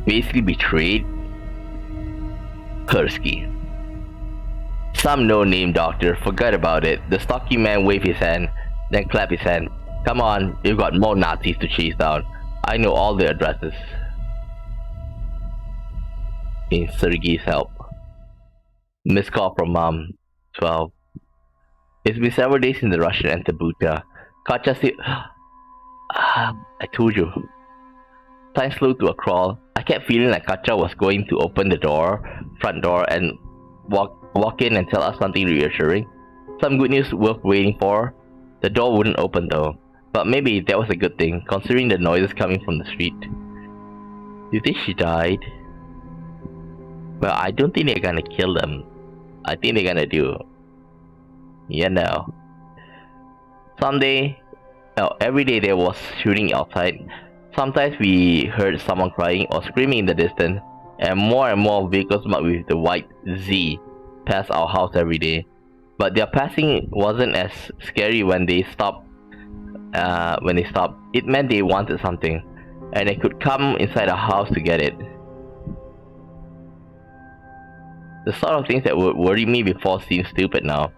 S1: basically betrayed Kursky. Some no-name doctor forgot about it. The stocky man waved his hand, then clapped his hand. Come on, we've got more Nazis to chase down. I know all their addresses. In Sergei's help. Missed call from Mom. 12. It's been several days since the Russian entered Bucha. Katya still... I told you. Time slowed to a crawl. I kept feeling like Katya was going to open the front door, and walk in and tell us something reassuring. Some good news worth waiting for. The door wouldn't open though. But maybe that was a good thing, considering the noises coming from the street. You think she died? Well, I don't think they're gonna kill them. I think they're gonna do... You know. Every day there was shooting outside. Sometimes we heard someone crying or screaming in the distance, and more vehicles marked with the white Z pass our house every day. But their passing wasn't as scary when they stopped. It meant they wanted something, and they could come inside our house to get it. The sort of things that would worry me before seem stupid now.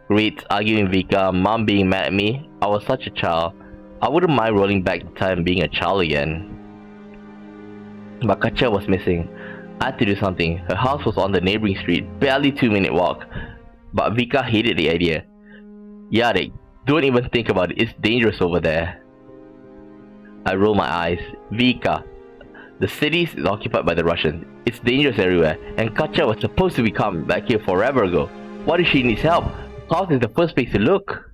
S1: Grades, arguing with Vika, Mom being mad at me. I was such a child. I wouldn't mind rolling back the time being a child again. But Katya was missing. I had to do something. Her house was on the neighboring street, barely 2-minute walk. But Vika hated the idea. Yarek, don't even think about it. It's dangerous over there. I rolled my eyes. Vika, the city is occupied by the Russians. It's dangerous everywhere, and Katya was supposed to be coming back here forever ago. What if she needs help? House is the first place to look.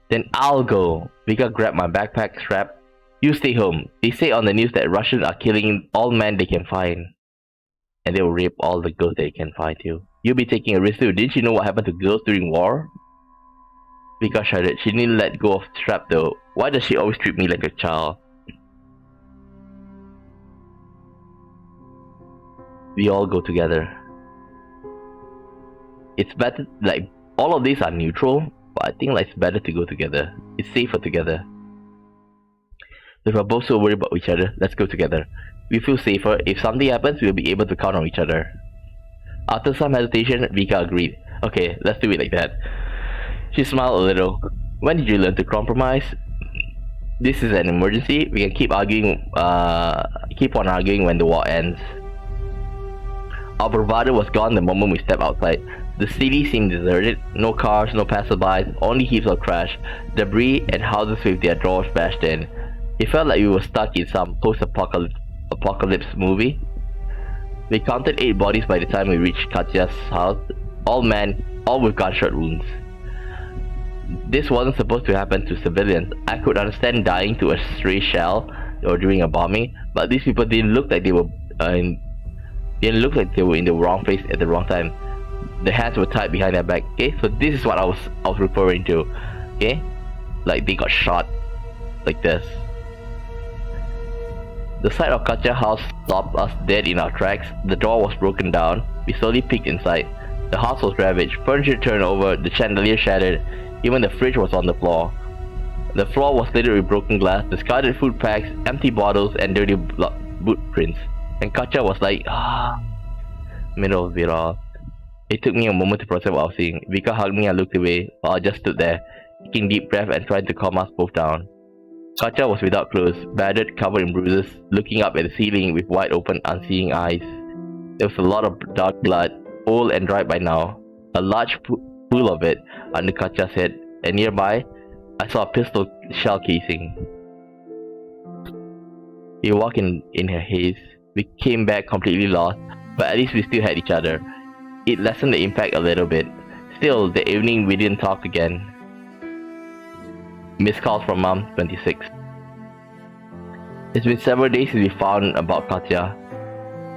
S1: Then I'll go. Vika grabbed my backpack strap. You stay home. They say on the news that Russians are killing all men they can find. And they will rape all the girls they can find too. You'll be taking a risk too. Didn't you know what happened to girls during war? Vika shuddered. She didn't let go of the strap though. Why does she always treat me like a child? We all go together. It's better, like, all of these are neutral, but I think like it's better to go together. It's safer together. If we're both so worried about each other, let's go together. We feel safer. If something happens, we'll be able to count on each other. After some hesitation, Vika agreed. Okay, let's do it like that. She smiled a little. When did you learn to compromise? This is an emergency. We can keep on arguing when the war ends. Our bravado was gone the moment we stepped outside. The city seemed deserted. No cars, no passerbys, only heaps of trash, debris, and houses with their doors bashed in. It felt like we were stuck in some post-apocalypse movie. We counted 8 bodies by the time we reached Katya's house. All men, all with gunshot wounds. This wasn't supposed to happen to civilians. I could understand dying to a stray shell or during a bombing, but these people didn't look like they were in the wrong place at the wrong time. The hands were tied behind their back. Okay, so this is what I was referring to. Okay, like they got shot like this. The sight of Katya's house stopped us dead in our tracks. The door was broken down. We slowly peeked inside. The house was ravaged. Furniture turned over. The chandelier shattered. Even the fridge was on the floor. The floor was littered with broken glass, discarded food packs, empty bottles, and dirty boot prints. And Katya was like, middle of it all. It took me a moment to process what I was seeing. Vika hugged me and looked away, while I just stood there, taking deep breath and trying to calm us both down. Katya was without clothes, battered, covered in bruises, looking up at the ceiling with wide open, unseeing eyes. There was a lot of dark blood, old and dried by now, a large pool of it under Katya's head, and nearby, I saw a pistol shell casing. We walked in her haze. We came back completely lost, but at least we still had each other. It lessened the impact a little bit. Still, the evening we didn't talk again. Missed calls from Mom, 26. It's been several days since we found about Katya.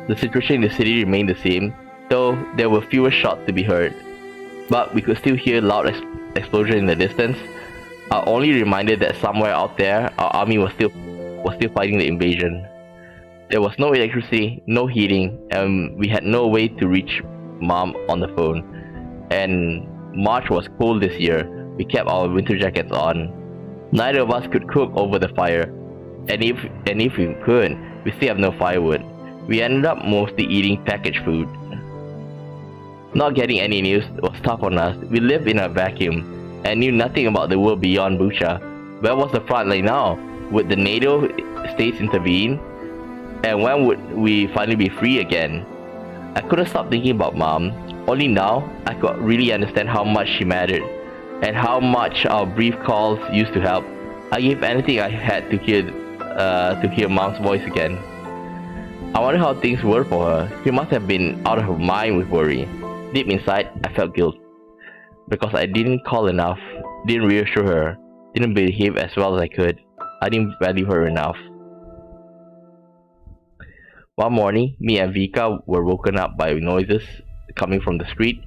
S1: The situation in the city remained the same, though there were fewer shots to be heard. But we could still hear loud explosions in the distance. Our only reminder that somewhere out there, our army was still fighting the invasion. There was no electricity, no heating, and we had no way to reach Mom on the phone. And March was cold this year. We kept our winter jackets on. Neither of us could cook over the fire, and if we could, we still have no firewood. We ended up mostly eating packaged food. Not getting any news was tough on us. We lived in a vacuum and knew nothing about the world beyond Bucha. Where was the front line now? Would the NATO states intervene? And when would we finally be free again? I couldn't stop thinking about Mom. Only now, I could really understand how much she mattered, and how much our brief calls used to help. I gave anything I had to hear Mom's voice again. I wonder how things were for her. She must have been out of her mind with worry. Deep inside, I felt guilt, because I didn't call enough, didn't reassure her, didn't behave as well as I could. I didn't value her enough. One morning, me and Vika were woken up by noises coming from the street.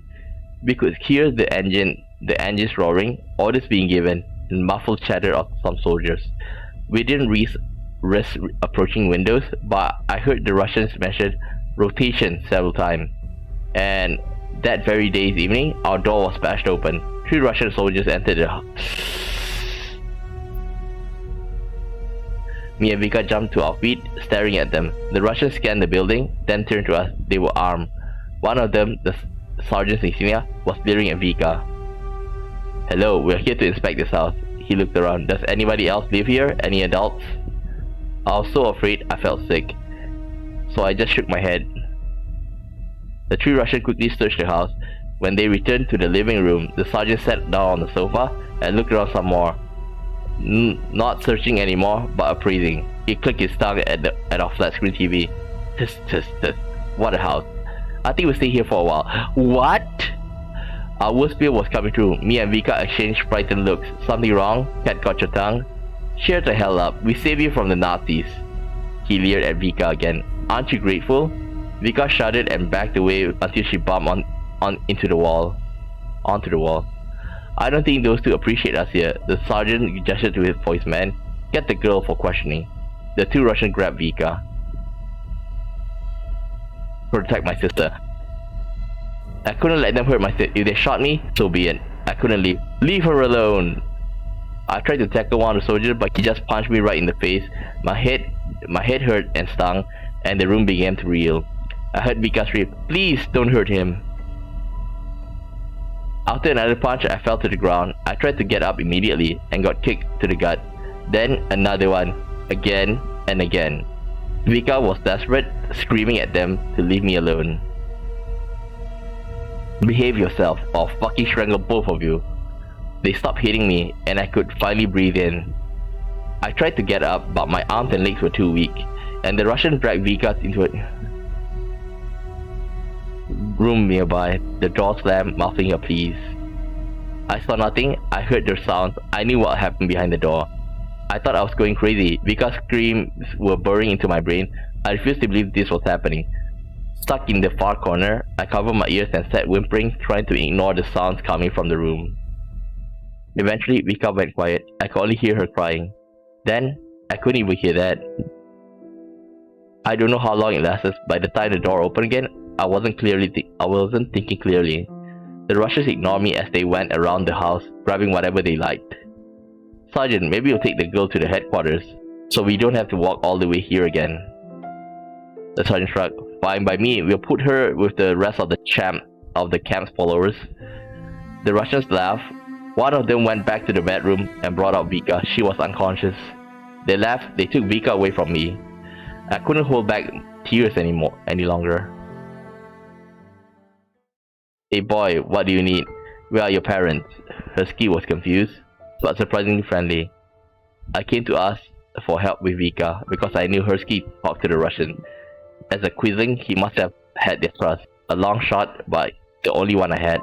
S1: We could hear the engines roaring, orders being given, and muffled chatter of some soldiers. We didn't risk approaching windows, but I heard the Russians mention rotation several times. And that very day's evening, our door was smashed open. 3 Russian soldiers entered the house. Me and Vika jumped to our feet, staring at them. The Russians scanned the building, then turned to us. They were armed. One of them, the Sergeant Insignia, was leering at Vika. "Hello, we're here to inspect this house." He looked around. "Does anybody else live here? Any adults?" I was so afraid I felt sick, so I just shook my head. The 3 Russians quickly searched the house. When they returned to the living room, the sergeant sat down on the sofa and looked around some more. Not searching anymore, but appraising. He clicked his tongue at our flat screen TV. Tss. What a house. I think we'll stay here for a while. What? Our worst fear was coming true. Me and Vika exchanged frightened looks. Something wrong? Cat got your tongue? Cheer the hell up. We saved you from the Nazis. He leered at Vika again. Aren't you grateful? Vika shuddered and backed away until she bumped onto the wall. I don't think those two appreciate us here. The sergeant gestured for his men. Get the girl for questioning. The 2 Russians grabbed Vika. Protect my sister. I couldn't let them hurt my sister. If they shot me, so be it. I couldn't leave. Leave her alone. I tried to tackle one of the soldiers, but he just punched me right in the face. My head hurt and stung, and the room began to reel. I heard Vika scream, "Please don't hurt him." After another punch, I fell to the ground. I tried to get up immediately and got kicked to the gut. Then another one, again and again. Vika was desperate, screaming at them to leave me alone. "Behave yourself, or I'll fucking strangle both of you." They stopped hitting me, and I could finally breathe in. I tried to get up, but my arms and legs were too weak, and the Russians dragged Vika into a room nearby. The door slammed, muffling her pleas. I saw nothing. I heard their sounds. I knew what happened behind the door. I thought I was going crazy. Vika's screams were burrowing into my brain. I refused to believe this was happening. Stuck in the far corner, I covered my ears and sat whimpering, trying to ignore the sounds coming from the room. Eventually, Vika went quiet. I could only hear her crying. Then, I couldn't even hear that. I don't know how long it lasted. By the time the door opened again, I wasn't thinking clearly. The Russians ignored me as they went around the house, grabbing whatever they liked. "Sergeant, maybe we'll take the girl to the headquarters, so we don't have to walk all the way here again." The sergeant shrugged. "Fine by me. We'll put her with the rest of the camp's followers." The Russians laughed. One of them went back to the bedroom and brought out Vika. She was unconscious. They left, they took Vika away from me. I couldn't hold back tears any longer. Hey boy, what do you need? Where are your parents? Husky was confused, but surprisingly friendly. I came to ask for help with Vika because I knew Husky talked to the Russian. As a quizzing, he must have had their trust. A long shot, but the only one I had.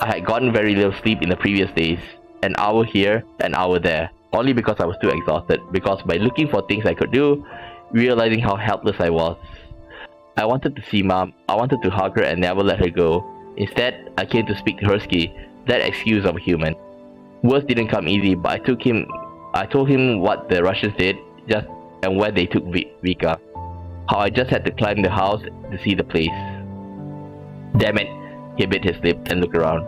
S1: I had gotten very little sleep in the previous days. An hour here, an hour there. Only because I was too exhausted. Because by looking for things I could do, realizing how helpless I was. I wanted to see Mom. I wanted to hug her and never let her go. Instead, I came to speak to Husky, that excuse of a human. Words didn't come easy, but I told him what the Russians did, and where they took Vika. How I just had to climb the house to see the place. Damn it, he bit his lip and looked around.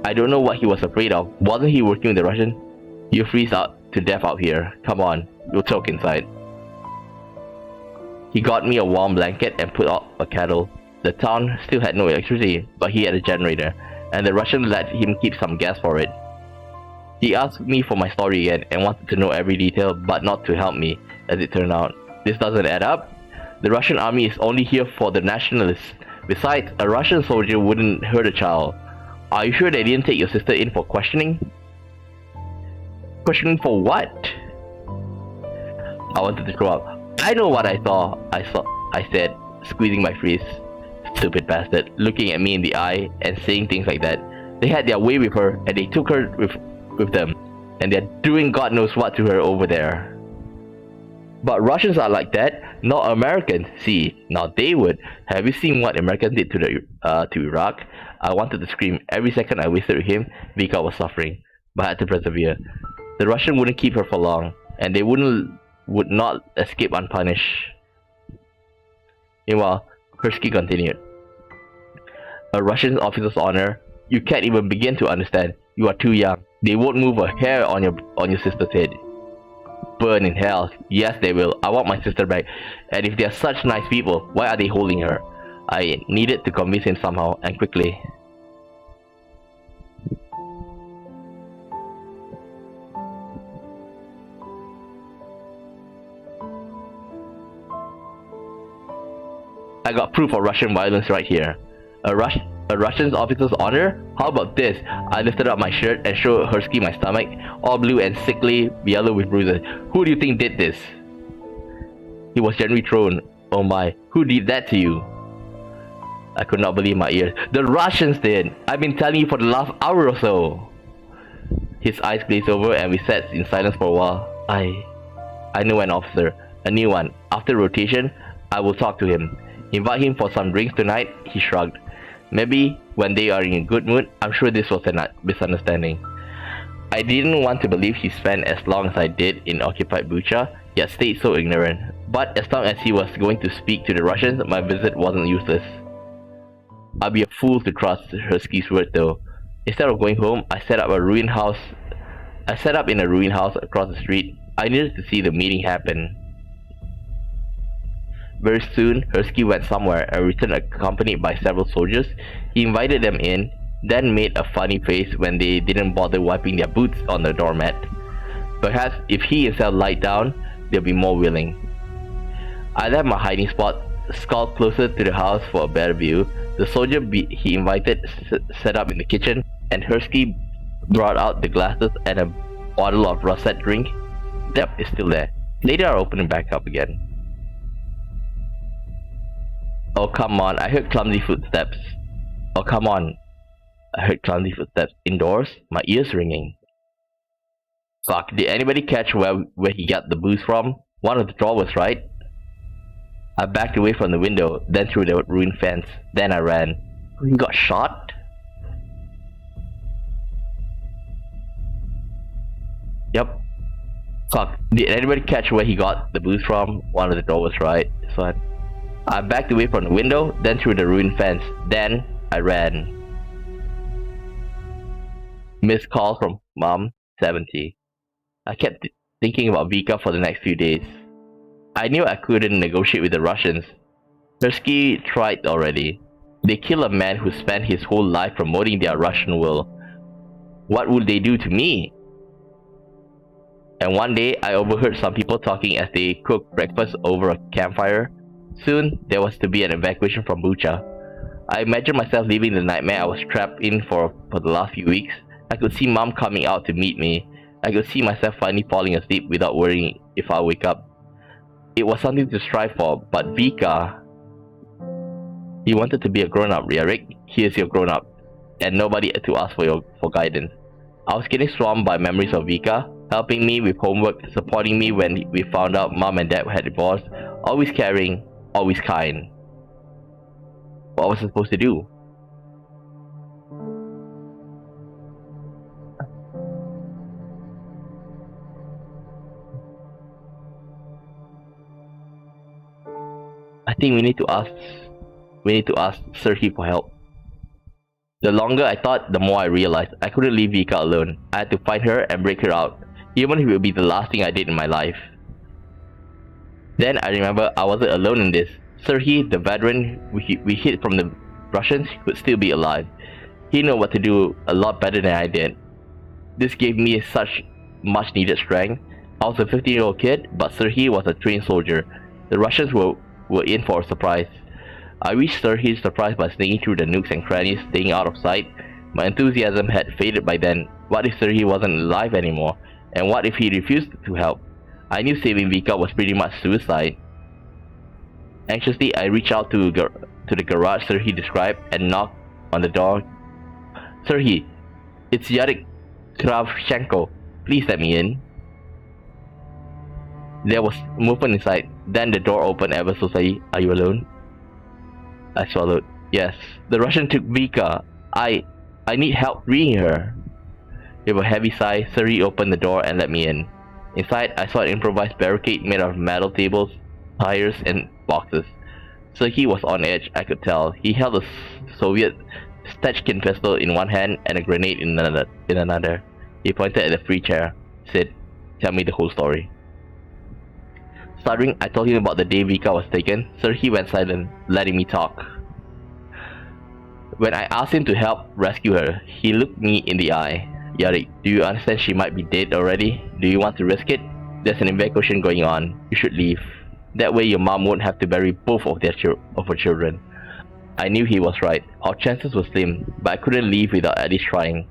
S1: I don't know what he was afraid of. Wasn't he working with the Russian? You freeze out to death out here. Come on, you'll choke inside. He got me a warm blanket and put out a kettle. The town still had no electricity, but he had a generator, and the Russian let him keep some gas for it. He asked me for my story again and wanted to know every detail, but not to help me, as it turned out. This doesn't add up. The Russian army is only here for the nationalists. Besides, a Russian soldier wouldn't hurt a child. Are you sure they didn't take your sister in for questioning? Questioning for what? I wanted to throw up. I know what I saw, I said, squeezing my face. Stupid bastard, looking at me in the eye and saying things like that. They had their way with her, and they took her with them. And they're doing God knows what to her over there. But Russians are like that, not Americans. See, now they would. Have you seen what Americans did to Iraq? I wanted to scream. Every second I wasted with him, Vika was suffering, but had to persevere. The Russian wouldn't keep her for long, and they would not escape unpunished. Meanwhile, Husky continued. A Russian officer's honor, you can't even begin to understand. You are too young. They won't move a hair on your sister's head. Burn in hell. Yes, they will. I want my sister back. And if they are such nice people, why are they holding her? I needed to convince him somehow, and quickly. I got proof of Russian violence right here. A Russian officer's honor? How about this? I lifted up my shirt and showed Husky my stomach, all blue and sickly yellow with bruises. Who do you think did this? He was gently thrown. Oh my, who did that to you? I could not believe my ears. The Russians did! I've been telling you for the last hour or so. His eyes glazed over and we sat in silence for a while. I know an officer, a new one. After rotation, I will talk to him. Invite him for some drinks tonight, he shrugged. Maybe when they are in a good mood. I'm sure this was a misunderstanding. I didn't want to believe he spent as long as I did in occupied Bucha, yet stayed so ignorant. But as long as he was going to speak to the Russians, my visit wasn't useless. I'd be a fool to trust Husky's word though. Instead of going home, I set up in a ruined house across the street. I needed to see the meeting happen. Very soon, Husky went somewhere and returned accompanied by several soldiers. He invited them in, then made a funny face when they didn't bother wiping their boots on the doormat. Perhaps if he himself lied down, they'll be more willing. I left my hiding spot, skulked closer to the house for a better view. The soldier he invited set up in the kitchen, and Husky brought out the glasses and a bottle of russet drink. Yep, it's still there. Later I'll open it back up again. Oh come on, I heard clumsy footsteps. Oh come on, I heard clumsy footsteps indoors, my ears ringing. Fuck, did anybody catch where he got the booze from? One of the drawers, right? I backed away from the window, then through the ruined fence. Then I ran. He got shot? Yep. Fuck, did anybody catch where he got the booze from? One of the drawers, right? This one. I backed away from the window, then through the ruined fence. Then I ran. Missed call from Mom, 70. I kept thinking about Vika for the next few days. I knew I couldn't negotiate with the Russians. Husky tried already. They kill a man who spent his whole life promoting their Russian will. What would they do to me? And one day, I overheard some people talking as they cooked breakfast over a campfire. Soon, there was to be an evacuation from Bucha. I imagined myself leaving the nightmare I was trapped in for the last few weeks. I could see Mom coming out to meet me. I could see myself finally falling asleep without worrying if I'll wake up. It was something to strive for, but Vika... He wanted to be a grown-up, Rick. He is your grown-up, and nobody to ask for guidance. I was getting swamped by memories of Vika, helping me with homework, supporting me when we found out Mom and Dad had divorced, always caring, always kind. What was I supposed to do? I think we need to ask Serhi for help. The longer I thought, the more I realized I couldn't leave Vika alone. I had to find her and break her out, even if it would be the last thing I did in my life. Then I remember I wasn't alone in this. Serhi, the veteran we hid from the Russians, could still be alive. He knew what to do a lot better than I did. This gave me such much needed strength. I was a 15-year-old kid, but Serhi was a trained soldier. The Russians were in for a surprise. I reached Serhi's surprise by sneaking through the nooks and crannies, staying out of sight. My enthusiasm had faded by then. What if Serhi wasn't alive anymore? And what if he refused to help? I knew saving Vika was pretty much suicide. Anxiously, I reached out to the garage Serhi described and knocked on the door. Serhi, it's Yarek Kravchenko. Please let me in. There was movement inside. Then the door opened ever so slightly. Are you alone? I swallowed. Yes. The Russian took Vika. I need help freeing her. With a heavy sigh, Serhi opened the door and let me in. Inside, I saw an improvised barricade made of metal tables, tires, and boxes. Serhi was on edge, I could tell. He held a Soviet Stechkin pistol in one hand and a grenade in another. He pointed at the free chair. Said, "Tell me the whole story." Stuttering, I told him about the day Vika was taken. Serhi went silent, letting me talk. When I asked him to help rescue her, he looked me in the eye. Yarek, do you understand she might be dead already? Do you want to risk it? There's an evacuation going on. You should leave. That way your mom won't have to bury both of her children. I knew he was right. Our chances were slim, but I couldn't leave without at least trying.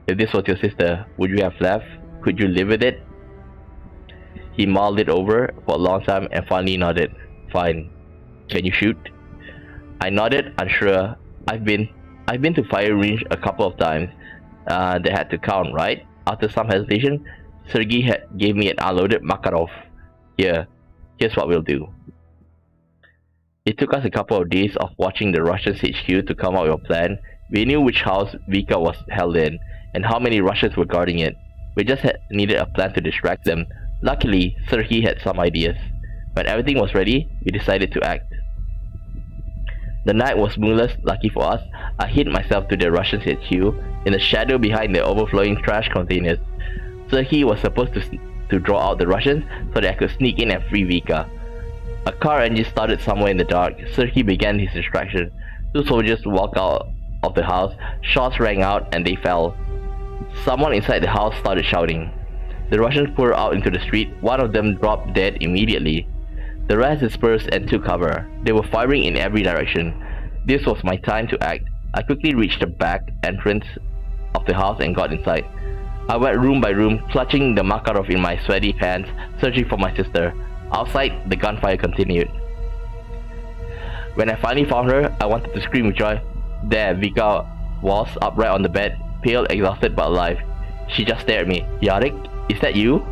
S1: If this was your sister, would you have left? Could you live with it? He mulled it over for a long time and finally nodded. Fine. Can you shoot? I nodded, unsure. I've been to fire range a couple of times. They had to count, right? After some hesitation, Sergei gave me an unloaded Makarov. Here's what we'll do. It took us a couple of days of watching the Russians HQ to come up with a plan. We knew which house Vika was held in and how many Russians were guarding it. We just needed a plan to distract them. Luckily, Sergei had some ideas. When everything was ready, we decided to act. The night was moonless. Lucky for us, I hid myself to the Russians HQ in the shadow behind the overflowing trash containers. Sergei was supposed to draw out the Russians so that I could sneak in and free Vika. A car engine started somewhere in the dark. Sergei began his distraction. Two soldiers walked out of the house. Shots rang out and they fell. Someone inside the house started shouting. The Russians poured out into the street. One of them dropped dead immediately. The rest dispersed and took cover. They were firing in every direction. This was my time to act. I quickly reached the back entrance of the house and got inside. I went room by room, clutching the Makarov in my sweaty hands, searching for my sister. Outside, the gunfire continued. When I finally found her, I wanted to scream with joy. There, Vika was, upright on the bed, pale, exhausted but alive. She just stared at me. Yarek, is that you?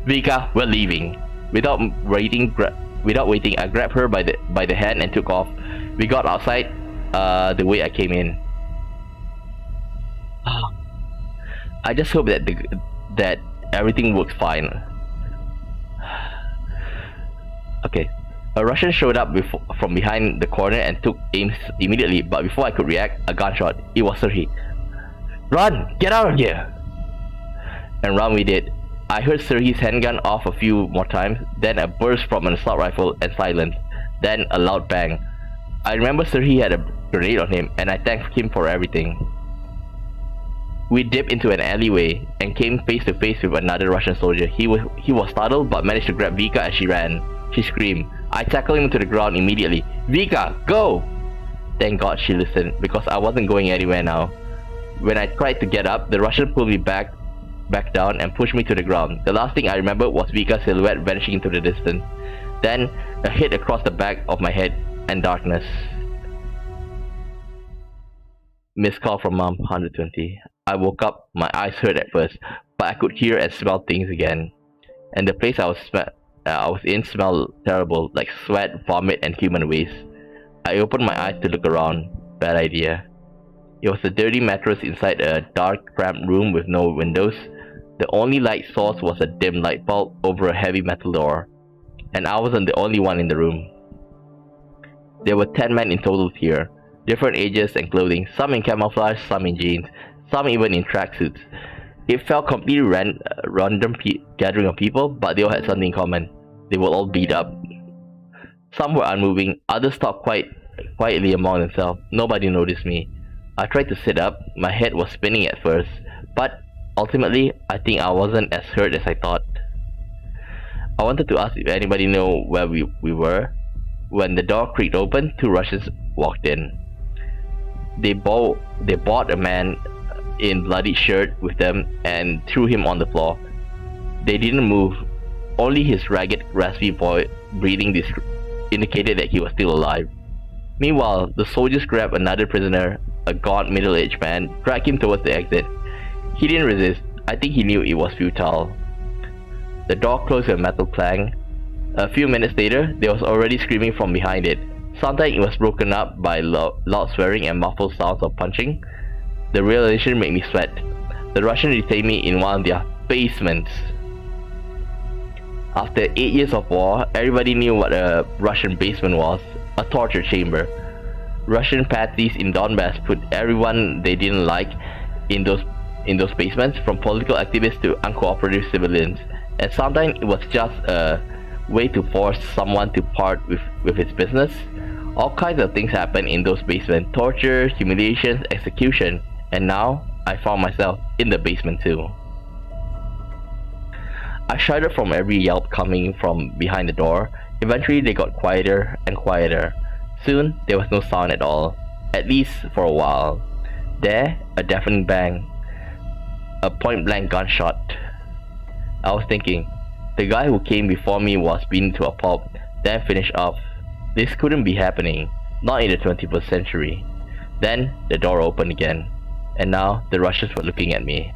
S1: Vika, we're leaving. Without waiting, I grabbed her by the hand and took off. We got outside the way I came in. I just hope that everything works fine. Okay. A Russian showed up from behind the corner and took aim immediately, but before I could react, a gunshot. It was Serhi. Run! Get out of here! And run we did. I heard Serhi's handgun off a few more times, then a burst from an assault rifle and silence, then a loud bang. I remember Serhi had a grenade on him, and I thanked him for everything. We dipped into an alleyway and came face to face with another Russian soldier. He was startled but managed to grab Vika as she ran. She screamed. I tackled him to the ground immediately. Vika, go! Thank God she listened, because I wasn't going anywhere now. When I tried to get up, the Russian pulled me back down and pushed me to the ground. The last thing I remember was Vika's silhouette vanishing into the distance. Then, a hit across the back of my head and darkness. Missed call from Mom, 120. I woke up, my eyes hurt at first, but I could hear and smell things again. And the place I was in smelled terrible, like sweat, vomit, and human waste. I opened my eyes to look around. Bad idea. It was a dirty mattress inside a dark, cramped room with no windows. The only light source was a dim light bulb over a heavy metal door. And I wasn't the only one in the room. There were 10 men in total here, different ages and clothing, some in camouflage, some in jeans, some even in tracksuits. It felt completely random gathering of people, but they all had something in common. They were all beat up. Some were unmoving, others talked quietly among themselves. Nobody noticed me. I tried to sit up. My head was spinning at first, but ultimately, I think I wasn't as hurt as I thought. I wanted to ask if anybody knew where we were. When the door creaked open, 2 Russians walked in. They bought a man in bloody shirt with them and threw him on the floor. They didn't move. Only his ragged, raspy voice breathing indicated that he was still alive. Meanwhile, the soldiers grabbed another prisoner, a gaunt middle-aged man, dragged him towards the exit. He didn't resist. I think he knew it was futile. The door closed with a metal clang. A few minutes later, there was already screaming from behind it. Sometimes it was broken up by loud swearing and muffled sounds of punching. The realization made me sweat. The Russians detained me in one of their basements. After 8 years of war, everybody knew what a Russian basement was. A torture chamber. Russian parties in Donbass put everyone they didn't like in those basements, from political activists to uncooperative civilians. And sometimes it was just a way to force someone to part with his business. All kinds of things happened in those basements. Torture, humiliations, execution. And now, I found myself in the basement too. I shuddered from every yelp coming from behind the door. Eventually they got quieter and quieter. Soon, there was no sound at all. At least for a while. There, a deafening bang. A point-blank gunshot. I was thinking, the guy who came before me was beaten to a pulp, then finished off. This couldn't be happening. Not in the 21st century. Then, the door opened again. And now, the Russians were looking at me.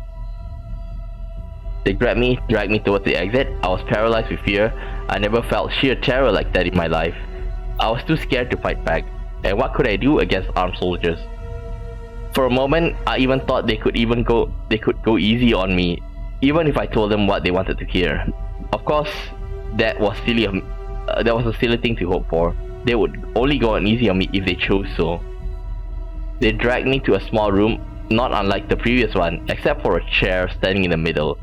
S1: They grabbed me, dragged me towards the exit. I was paralyzed with fear. I never felt sheer terror like that in my life. I was too scared to fight back. And what could I do against armed soldiers? For a moment, I even thought they could go easy on me, even if I told them what they wanted to hear. Of course, that was a silly thing to hope for. They would only go on easy on me if they chose so. They dragged me to a small room, not unlike the previous one, except for a chair standing in the middle.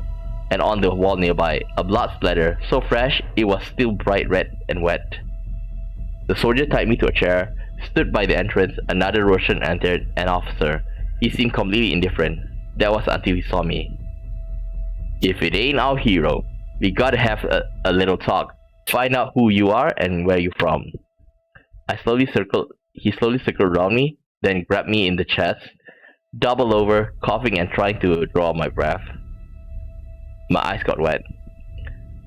S1: And on the wall nearby, a blood splatter, so fresh it was still bright red and wet. The soldier tied me to a chair, stood by the entrance. Another Russian entered, an officer. He seemed completely indifferent. That was until he saw me. If it ain't our hero, we gotta have a little talk. Find out who you are and where you're from. He slowly circled around me, then grabbed me in the chest, doubled over, coughing and trying to draw my breath. My eyes got wet.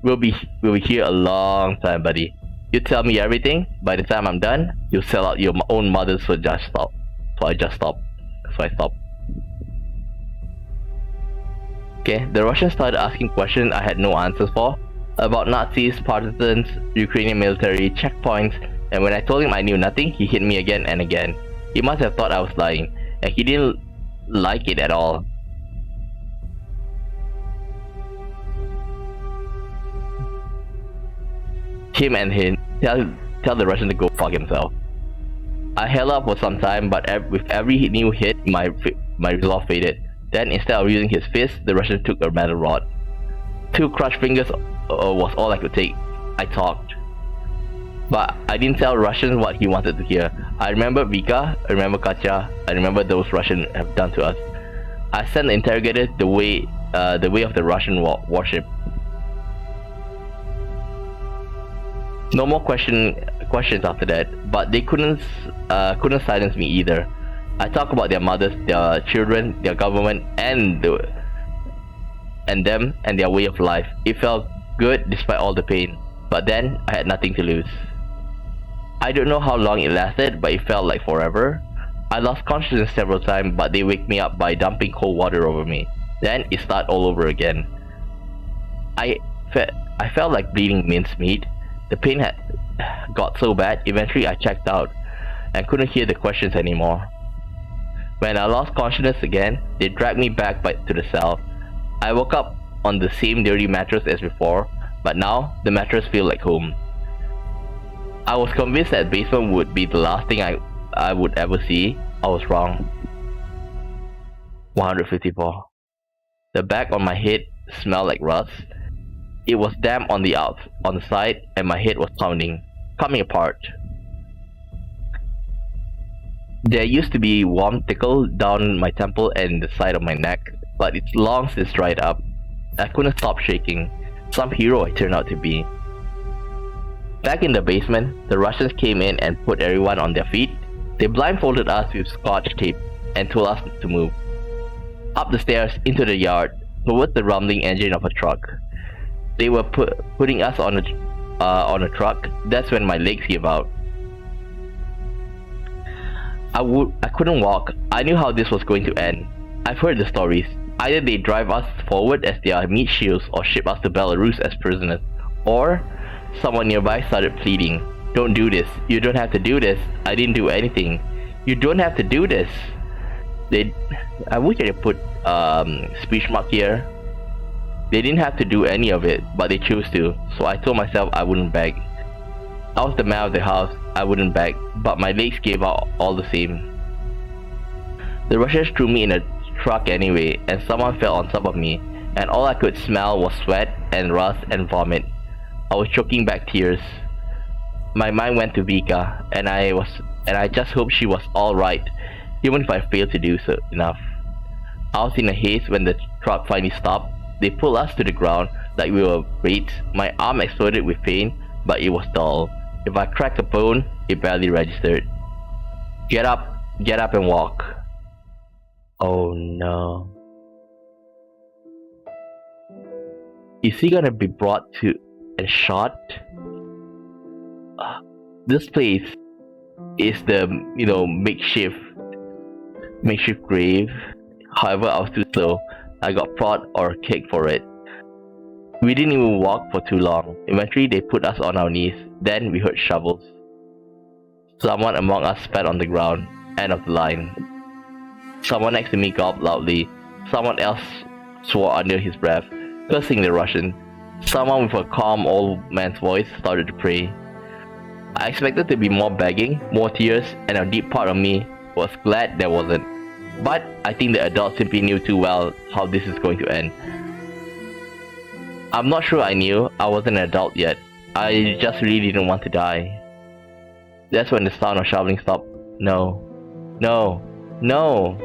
S1: We'll be here a long time, buddy. You tell me everything. By the time I'm done, you'll sell out your own mother, so just stop. So I stopped. Okay, the Russians started asking questions I had no answers for. About Nazis, partisans, Ukrainian military, checkpoints, and when I told him I knew nothing, he hit me again and again. He must have thought I was lying, and he didn't like it at all. Him and him, tell the Russian to go fuck himself. I held up for some time, but with every new hit, my resolve faded. Then, instead of using his fist, the Russian took a metal rod. 2 crushed fingers was all I could take. I talked. But I didn't tell Russians what he wanted to hear. I remember Vika, I remember Katya, I remember those Russians have done to us. I sent the interrogators the way of the Russian warship. No more questions after that, but they couldn't silence me either. I talked about their mothers, their children, their government, and them and their way of life. It felt good despite all the pain, but then I had nothing to lose. I don't know how long it lasted, but it felt like forever. I lost consciousness several times, but they wake me up by dumping cold water over me. Then it started all over again. I felt like bleeding mincemeat. The pain had got so bad, eventually I checked out and couldn't hear the questions anymore. When I lost consciousness again, they dragged me back to the cell. I woke up on the same dirty mattress as before, but now the mattress felt like home. I was convinced that basement would be the last thing I would ever see. I was wrong. 154. The back on my head smelled like rust. It was damp on the side, and my head was coming apart. There used to be warm tickle down my temple and the side of my neck, but it's long since dried up. I couldn't stop shaking. Some hero I turned out to be. Back in the basement, the Russians came in and put everyone on their feet. They blindfolded us with scotch tape and told us to move. Up the stairs, into the yard, towards the rumbling engine of a truck. They were putting us on a truck. That's when my legs gave out. I couldn't walk. I knew how this was going to end. I've heard the stories. Either they drive us forward as their meat shields or ship us to Belarus as prisoners. Or someone nearby started pleading, "Don't do this. You don't have to do this. I didn't do anything. You don't have to do this." I wish they put speech mark here. They didn't have to do any of it, but they chose to, so I told myself I wouldn't beg. I was the man of the house, I wouldn't beg, but my legs gave out all the same. The Russians threw me in a truck anyway, and someone fell on top of me, and all I could smell was sweat and rust and vomit. I was choking back tears. My mind went to Bucha, and I just hoped she was alright, even if I failed to do so enough. I was in a haze when the truck finally stopped. They pulled us to the ground like we were weights. My arm exploded with pain, but it was dull. If I cracked a bone, it barely registered. Get up and walk. Oh no. Is he gonna be brought to and shot? This place is the makeshift grave. However, I was too slow. I got prod or kicked for it. We didn't even walk for too long. Eventually, they put us on our knees. Then we heard shovels. Someone among us spat on the ground. End of the line. Someone next to me gulped loudly. Someone else swore under his breath, cursing the Russian. Someone with a calm old man's voice started to pray. I expected to be more begging, more tears, and a deep part of me was glad there wasn't. But I think the adults simply knew too well how this is going to end. I'm not sure I knew. I wasn't an adult yet. I just really didn't want to die. That's when the sound of shoveling stopped. No. No. No.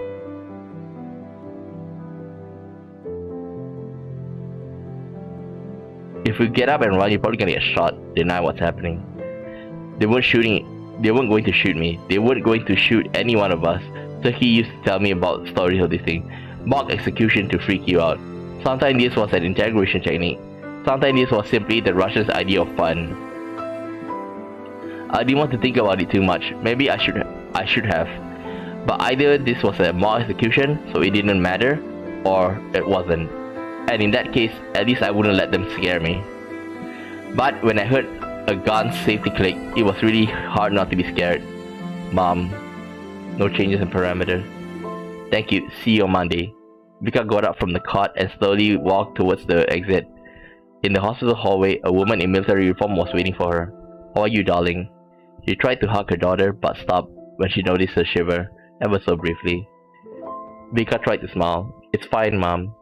S1: If we get up and run, you're probably gonna get shot. Deny what's happening. They weren't going to shoot me. They weren't going to shoot any one of us. So he used to tell me about stories of this thing. Mock execution to freak you out. Sometimes this was an interrogation technique. Sometimes this was simply the Russians' idea of fun. I didn't want to think about it too much. Maybe I should have. But either this was a mock execution, so it didn't matter, or it wasn't. And in that case, at least I wouldn't let them scare me. But when I heard a gun's safety click, it was really hard not to be scared. Mom. No changes in parameters. Thank you. See you on Monday. Vika got up from the cot and slowly walked towards the exit. In the hospital hallway, a woman in military uniform was waiting for her. How are you, darling? She tried to hug her daughter, but stopped when she noticed her shiver, ever so briefly. Vika tried to smile. It's fine, Mom.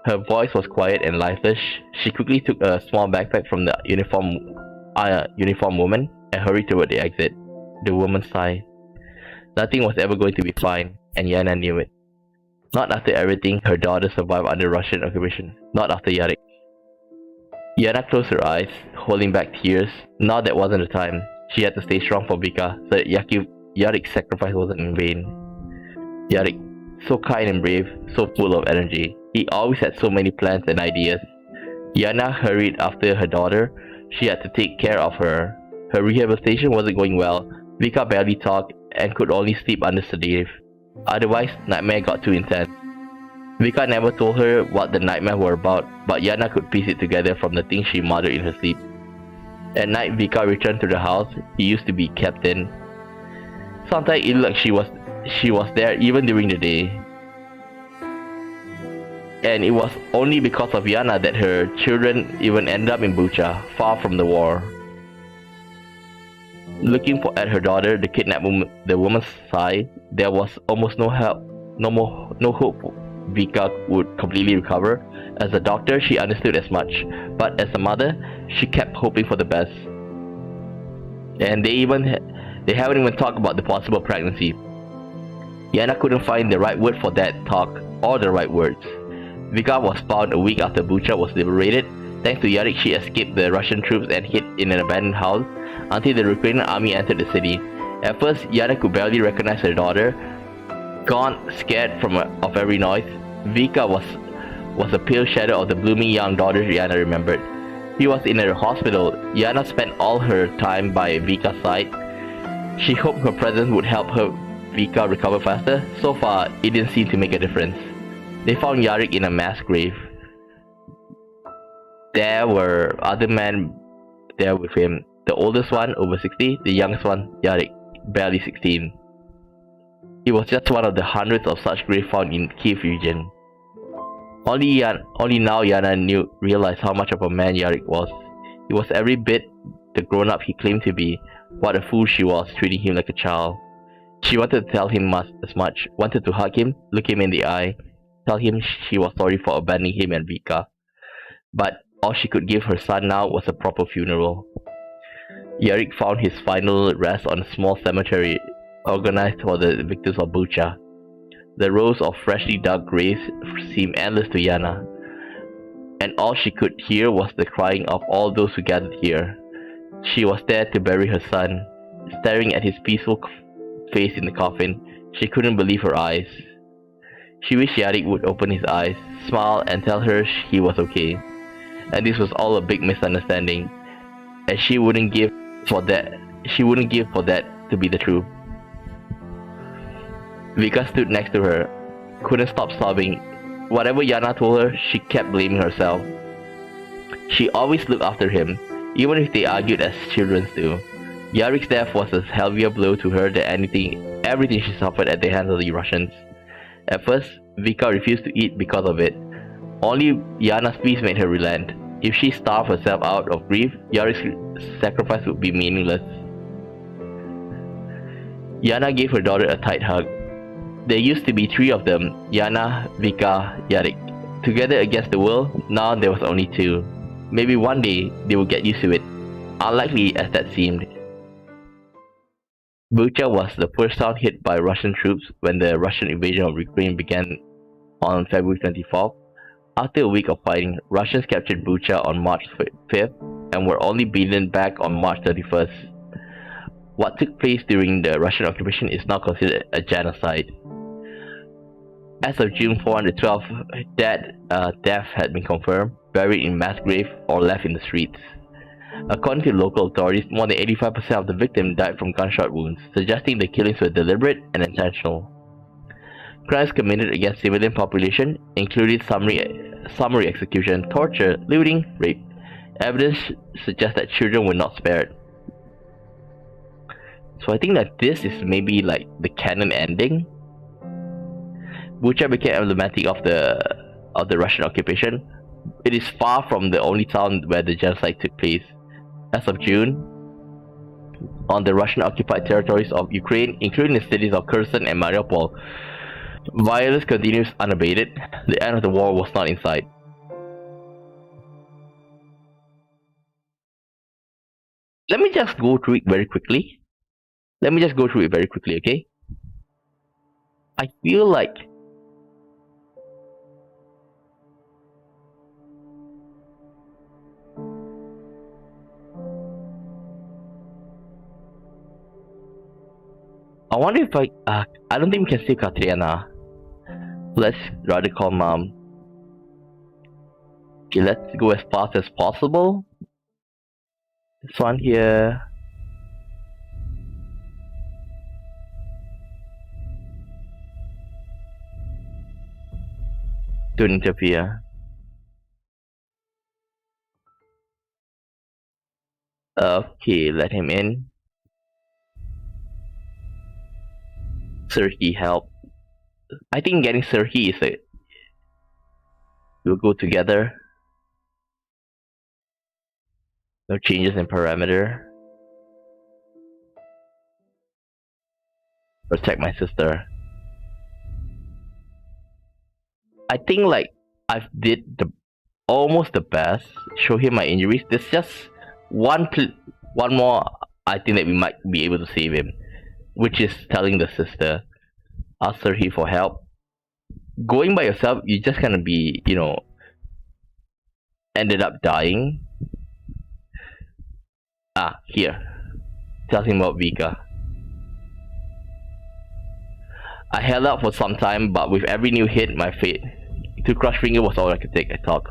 S1: Her voice was quiet and lifeless. She quickly took a small backpack from the uniform woman and hurried toward the exit. The woman sighed. Nothing was ever going to be fine, and Yana knew it. Not after everything her daughter survived under Russian occupation. Not after Yarek. Yana closed her eyes, holding back tears. Now that wasn't the time. She had to stay strong for Bucha, so that Yarek's sacrifice wasn't in vain. Yarek, so kind and brave, so full of energy. He always had so many plans and ideas. Yana hurried after her daughter. She had to take care of her. Her rehabilitation wasn't going well. Bucha barely talked and could only sleep under sedative. Otherwise, nightmare got too intense. Vika never told her what the nightmares were about, but Yana could piece it together from the things she muttered in her sleep. At night, Vika returned to the house he used to be kept in. Sometimes it looked like she was there even during the day. And it was only because of Yana that her children even ended up in Bucha, far from the war. Looking at her daughter, the kidnapped woman's side, there was almost no hope Vika would completely recover. As a doctor, she understood as much, but as a mother, she kept hoping for the best. And they haven't even talked about the possible pregnancy. Yana couldn't find the right word for that talk, or the right words. Vika was found a week after Bucha was liberated. Thanks to Yarek, she escaped the Russian troops and hid in an abandoned house until the Ukrainian army entered the city. At first, Yana could barely recognize her daughter. Gone, scared of every noise, Vika was a pale shadow of the blooming young daughter Yana remembered. He was in a hospital. Yana spent all her time by Vika's side. She hoped her presence would help Vika recover faster. So far, it didn't seem to make a difference. They found Yarek in a mass grave. There were other men there with him. The oldest one, over 60, the youngest one, Yarek, barely 16. He was just one of the hundreds of such graves found in Kiev region. Only now Yana realized how much of a man Yarek was. He was every bit the grown-up he claimed to be. What a fool she was, treating him like a child. She wanted to tell him as much, wanted to hug him, look him in the eye, tell him she was sorry for abandoning him and Vika. But all she could give her son now was a proper funeral. Yarek found his final rest on a small cemetery organized for the victims of Bucha. The rows of freshly dug graves seemed endless to Yana, and all she could hear was the crying of all those who gathered here. She was there to bury her son. Staring at his peaceful face in the coffin, she couldn't believe her eyes. She wished Yarek would open his eyes, smile, and tell her he was okay. And this was all a big misunderstanding, and she wouldn't give for that to be the truth. Vika stood next to her, couldn't stop sobbing. Whatever Yana told her, she kept blaming herself. She always looked after him, even if they argued as children do. Yarek's death was a heavier blow to her than everything she suffered at the hands of the Russians. At first, Vika refused to eat because of it. Only Yana's peace made her relent. If she starved herself out of grief, Yarek's sacrifice would be meaningless. Yana gave her daughter a tight hug. There used to be 3 of them, Yana, Vika, Yarek. Together against the world, now there was only 2. Maybe one day they would get used to it, unlikely as that seemed. Bucha was the first town hit by Russian troops when the Russian invasion of Ukraine began on February 24th. After a week of fighting, Russians captured Bucha on March 5th and were only beaten back on March 31st. What took place during the Russian occupation is now considered a genocide. As of June 412, death had been confirmed, buried in mass graves, or left in the streets. According to local authorities, more than 85% of the victims died from gunshot wounds, suggesting the killings were deliberate and intentional. Crimes committed against civilian population included summary execution, torture, looting, rape. Evidence suggests that children were not spared. So I think that this is maybe like the canon ending. Bucha became emblematic of the Russian occupation. It is far from the only town where the genocide took place. As of June, on the Russian-occupied territories of Ukraine, including the cities of Kherson and Mariupol, violence continues unabated. The end of the war was not in sight. Let me just go through it very quickly. Okay? I feel like I wonder if I don't think we can save Katriana. Let's rather call mom. Okay, let's go as fast as possible. This one here. Don't interfere. Okay, let him in. Serhi help. I think getting Serhi is it. We'll go together. No changes in parameter. Protect my sister. I think like I've did the almost the best. Show him my injuries. There's just one more. I think that we might be able to save him, which is telling the sister, ask Serhi for help. Going by yourself, you're just gonna be, ended up dying. Here. Tell him about Vika. I held out for some time, but with every new hit, my fate to crush finger was all I could take. I thought.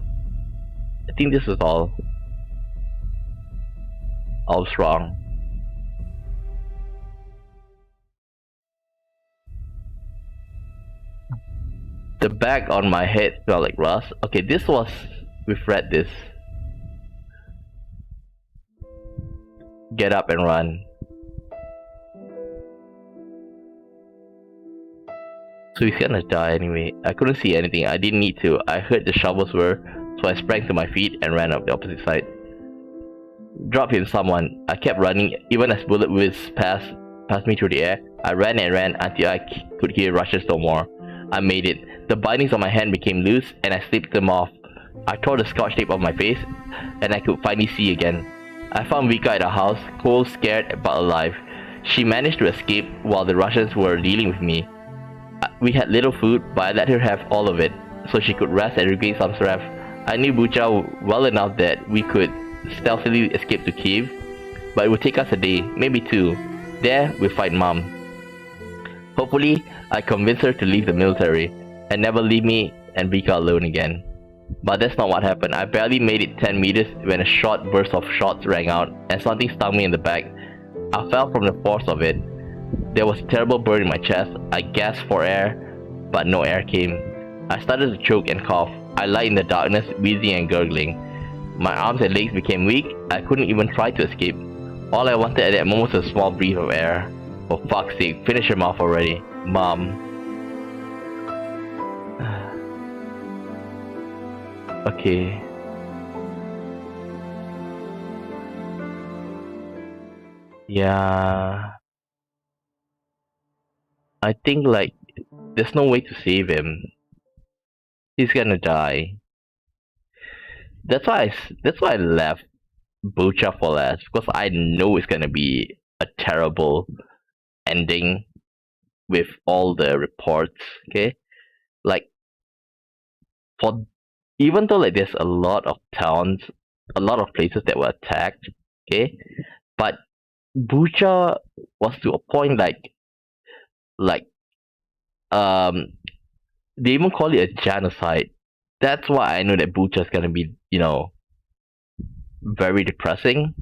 S1: I think this was all. I was wrong. The bag on my head felt like rust. Okay, this was. We've read this. Get up and run. So he's gonna die anyway. I couldn't see anything. I didn't need to. I heard the shovels were, so I sprang to my feet and ran up the opposite side. Drop him, someone. I kept running, even as bullet whizzed past me through the air. I ran and ran until I could hear Russians no more. I made it. The bindings on my hand became loose, and I slipped them off. I tore the scotch tape off my face, and I could finally see again. I found Vika at her house, cold, scared, but alive. She managed to escape while the Russians were dealing with me. We had little food, but I let her have all of it, so she could rest and regain some strength. I knew Bucha well enough that we could stealthily escape to Kiev, but it would take us a day, maybe two. There, we'll fight Mom. Hopefully, I convinced her to leave the military, and never leave me and Vika alone again. But that's not what happened. I barely made it 10 meters when a short burst of shots rang out, and something stung me in the back. I fell from the force of it. There was a terrible burn in my chest. I gasped for air, but no air came. I started to choke and cough. I lay in the darkness, wheezing and gurgling. My arms and legs became weak. I couldn't even try to escape. All I wanted at that moment was a small breath of air. For fuck's sake, finish him off already. Mom. Okay. Yeah. I think like there's no way to save him. He's gonna die. That's why I left Bucha for last, because I know it's gonna be a terrible ending with all the reports. Okay, like for even though like there's a lot of towns, a lot of places that were attacked. Okay, but Bucha was to a point like um they even call it a genocide. That's why I know that Bucha is gonna be, very depressing.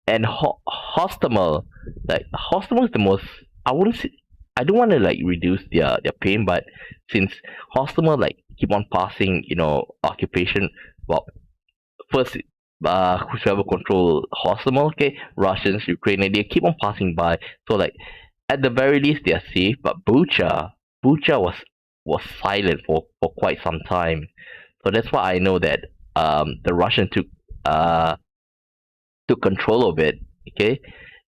S1: And Hostomel, like Hostomel is the most. I wouldn't say. I don't want to like reduce their pain, but since Hostomel like keep on passing, occupation. Well, first, whoever control Hostomel, okay, Russians, Ukrainian, they keep on passing by. So like, at the very least, they are safe. But Bucha was silent for quite some time. So that's why I know that the Russian took control of it, okay,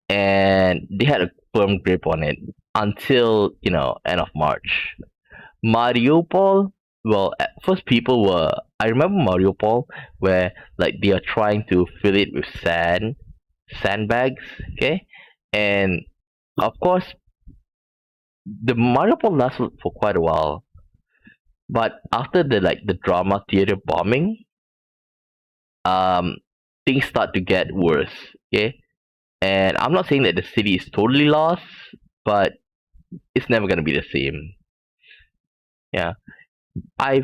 S1: and they had a firm grip on it until end of March. Mariupol, well, at first people were. I remember Mariupol where like they are trying to fill it with sandbags, okay, and of course the Mariupol lasted for quite a while, but after the drama theater bombing, um things start to get worse. Okay, And I'm not saying that the city is totally lost, but it's never gonna be the same. Yeah, I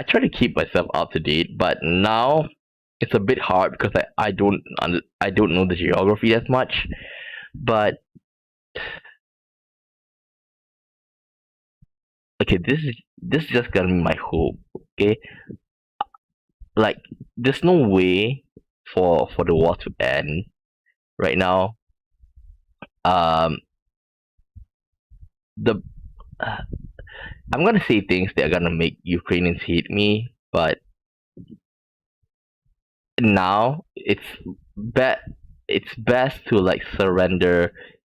S1: try to keep myself up to date, but now it's a bit hard because I don't know the geography as much. But okay, this is just gonna be my hope. Okay, like there's no way for the war to end right now. Um, the I'm gonna say things that are gonna make Ukrainians hate me, but now be- it's best to like surrender,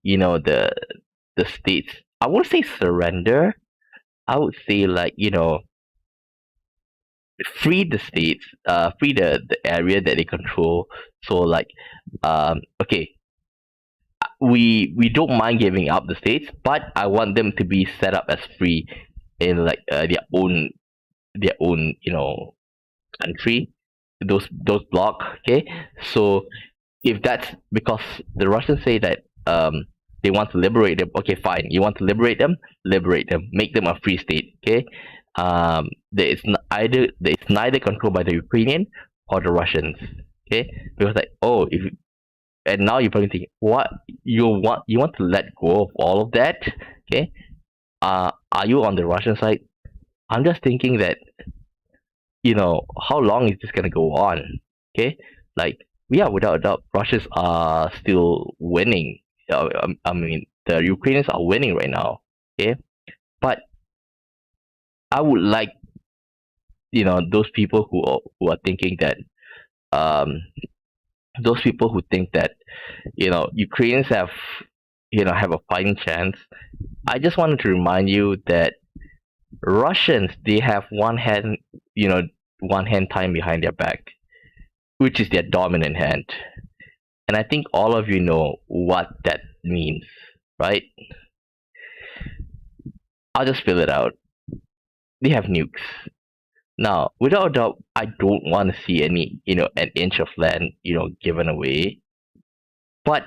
S1: the states. I won't say surrender. I would say like free the states, free the area that they control. So like, okay, we don't mind giving up the states, but I want them to be set up as free in like their own country, those block. Okay, so if that's because the Russians say that they want to liberate them, okay, fine. You want to liberate them, make them a free state. Okay, there is neither controlled by the Ukrainian or the Russians. Okay, because like if and now you're probably thinking what you want to let go of all of that. Okay, are you on the Russian side? I'm just thinking that how long is this gonna go on? Okay, like yeah, without a doubt, Russians are still winning. I mean, the Ukrainians are winning right now. Okay, but I would like those people who are thinking that um those people who think that Ukrainians have a fighting chance. I just wanted to remind you that Russians, they have one hand tied behind their back, which is their dominant hand. And I think all of you know what that means, right? I'll just fill it out. They have nukes. Now, without a doubt, I don't want to see an inch of land, given away. But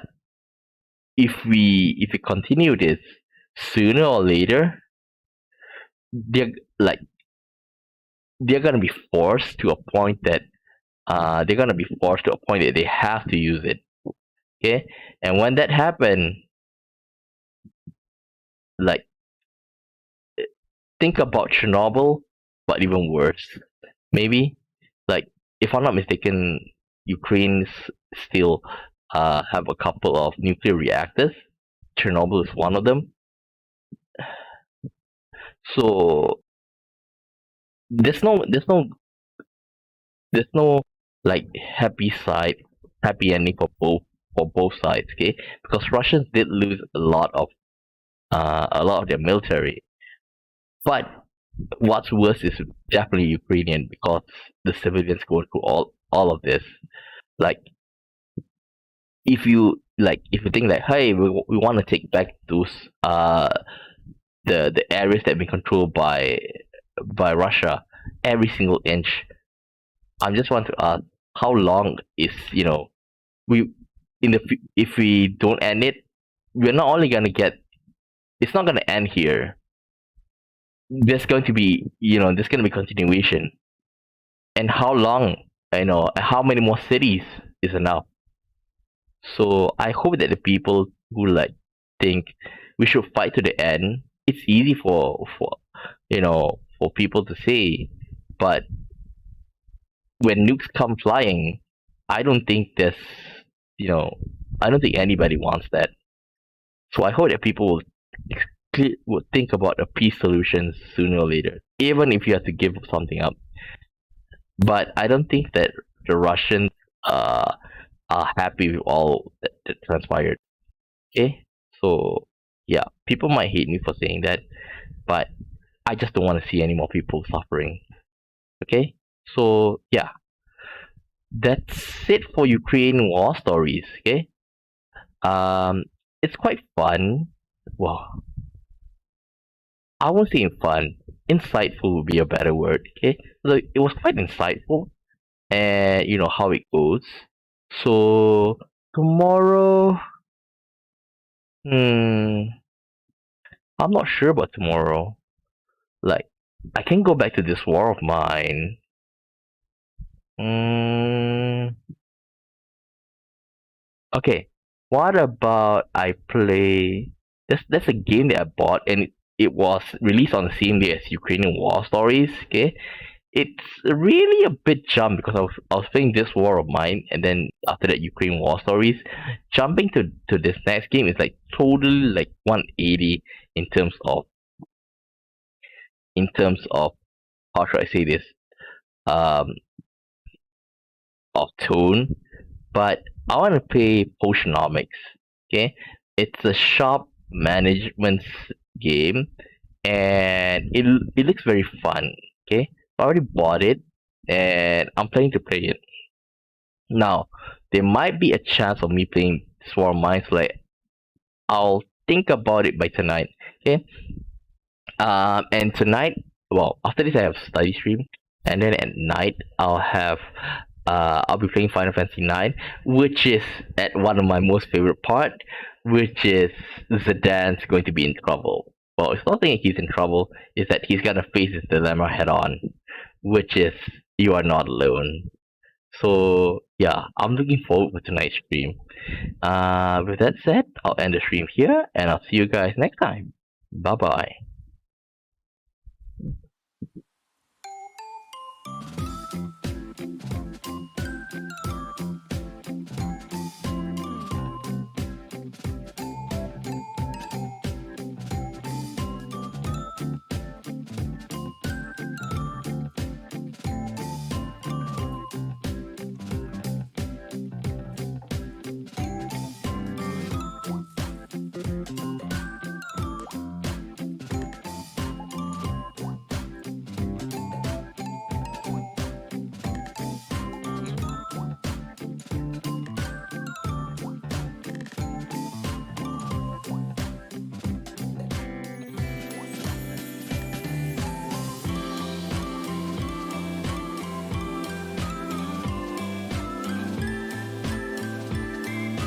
S1: if we continue this, sooner or later, they're like they're gonna be forced to a point that they have to use it. Okay, and when that happens, like think about Chernobyl, but even worse. Maybe, like if I'm not mistaken, Ukraine still have a couple of nuclear reactors. Chernobyl is one of them. So there's no there's no there's no like happy ending for both sides. Okay, because Russians did lose a lot of their military, but what's worse is definitely Ukrainian because the civilians go through all of this. Like if you think like, hey, we want to take back those the areas that have been controlled by Russia, every single inch. I just want to ask, how long is we if we don't end it, we're not only gonna get it's not gonna end here. There's gonna be continuation. And how long? How many more cities is enough? So I hope that the people who like think we should fight to the end. It's easy for people to say, but when nukes come flying, I don't think there's you know I don't think anybody wants that. So I hope that people will think about a peace solution sooner or later, even if you have to give something up. But I don't think that the Russians uh, are happy with all that transpired. Okay, so yeah, people might hate me for saying that, but I just don't want to see any more people suffering. Okay, so yeah, that's it for Ukraine war stories. Okay, um, it's quite fun. Well, I won't say fun. Insightful would be a better word. Okay, so it was quite insightful, and you know how it goes. So Tomorrow, hmm, I'm not sure about tomorrow. Like, I can go back to this war of mine. Hmm. Okay. What about I play? That's a game that I bought, and it was released on the same day as Ukrainian War Stories. Okay, it's really a bit jump because I was playing this war of mine, and then after that Ukraine War Stories. Jumping to this next game is like totally like 180 in terms of how should I say this um of tone, but I want to play Potionomics. Okay, it's a shop management game, and it looks very fun. Okay, I already bought it, and I'm planning to play it now. There might be a chance of me playing Swarm Mines. Like I'll think about it by tonight. Okay, and tonight, well, after this I have study stream, and then at night I'll be playing Final Fantasy 9, which is at one of my most favorite part, which is Zidane's going to be in trouble. Well, it's not that he's in trouble; it's that he's gonna face his dilemma head on, which is you are not alone. So yeah, I'm looking forward to tonight's stream. With that said, I'll end the stream here, and I'll see you guys next time. Bye bye.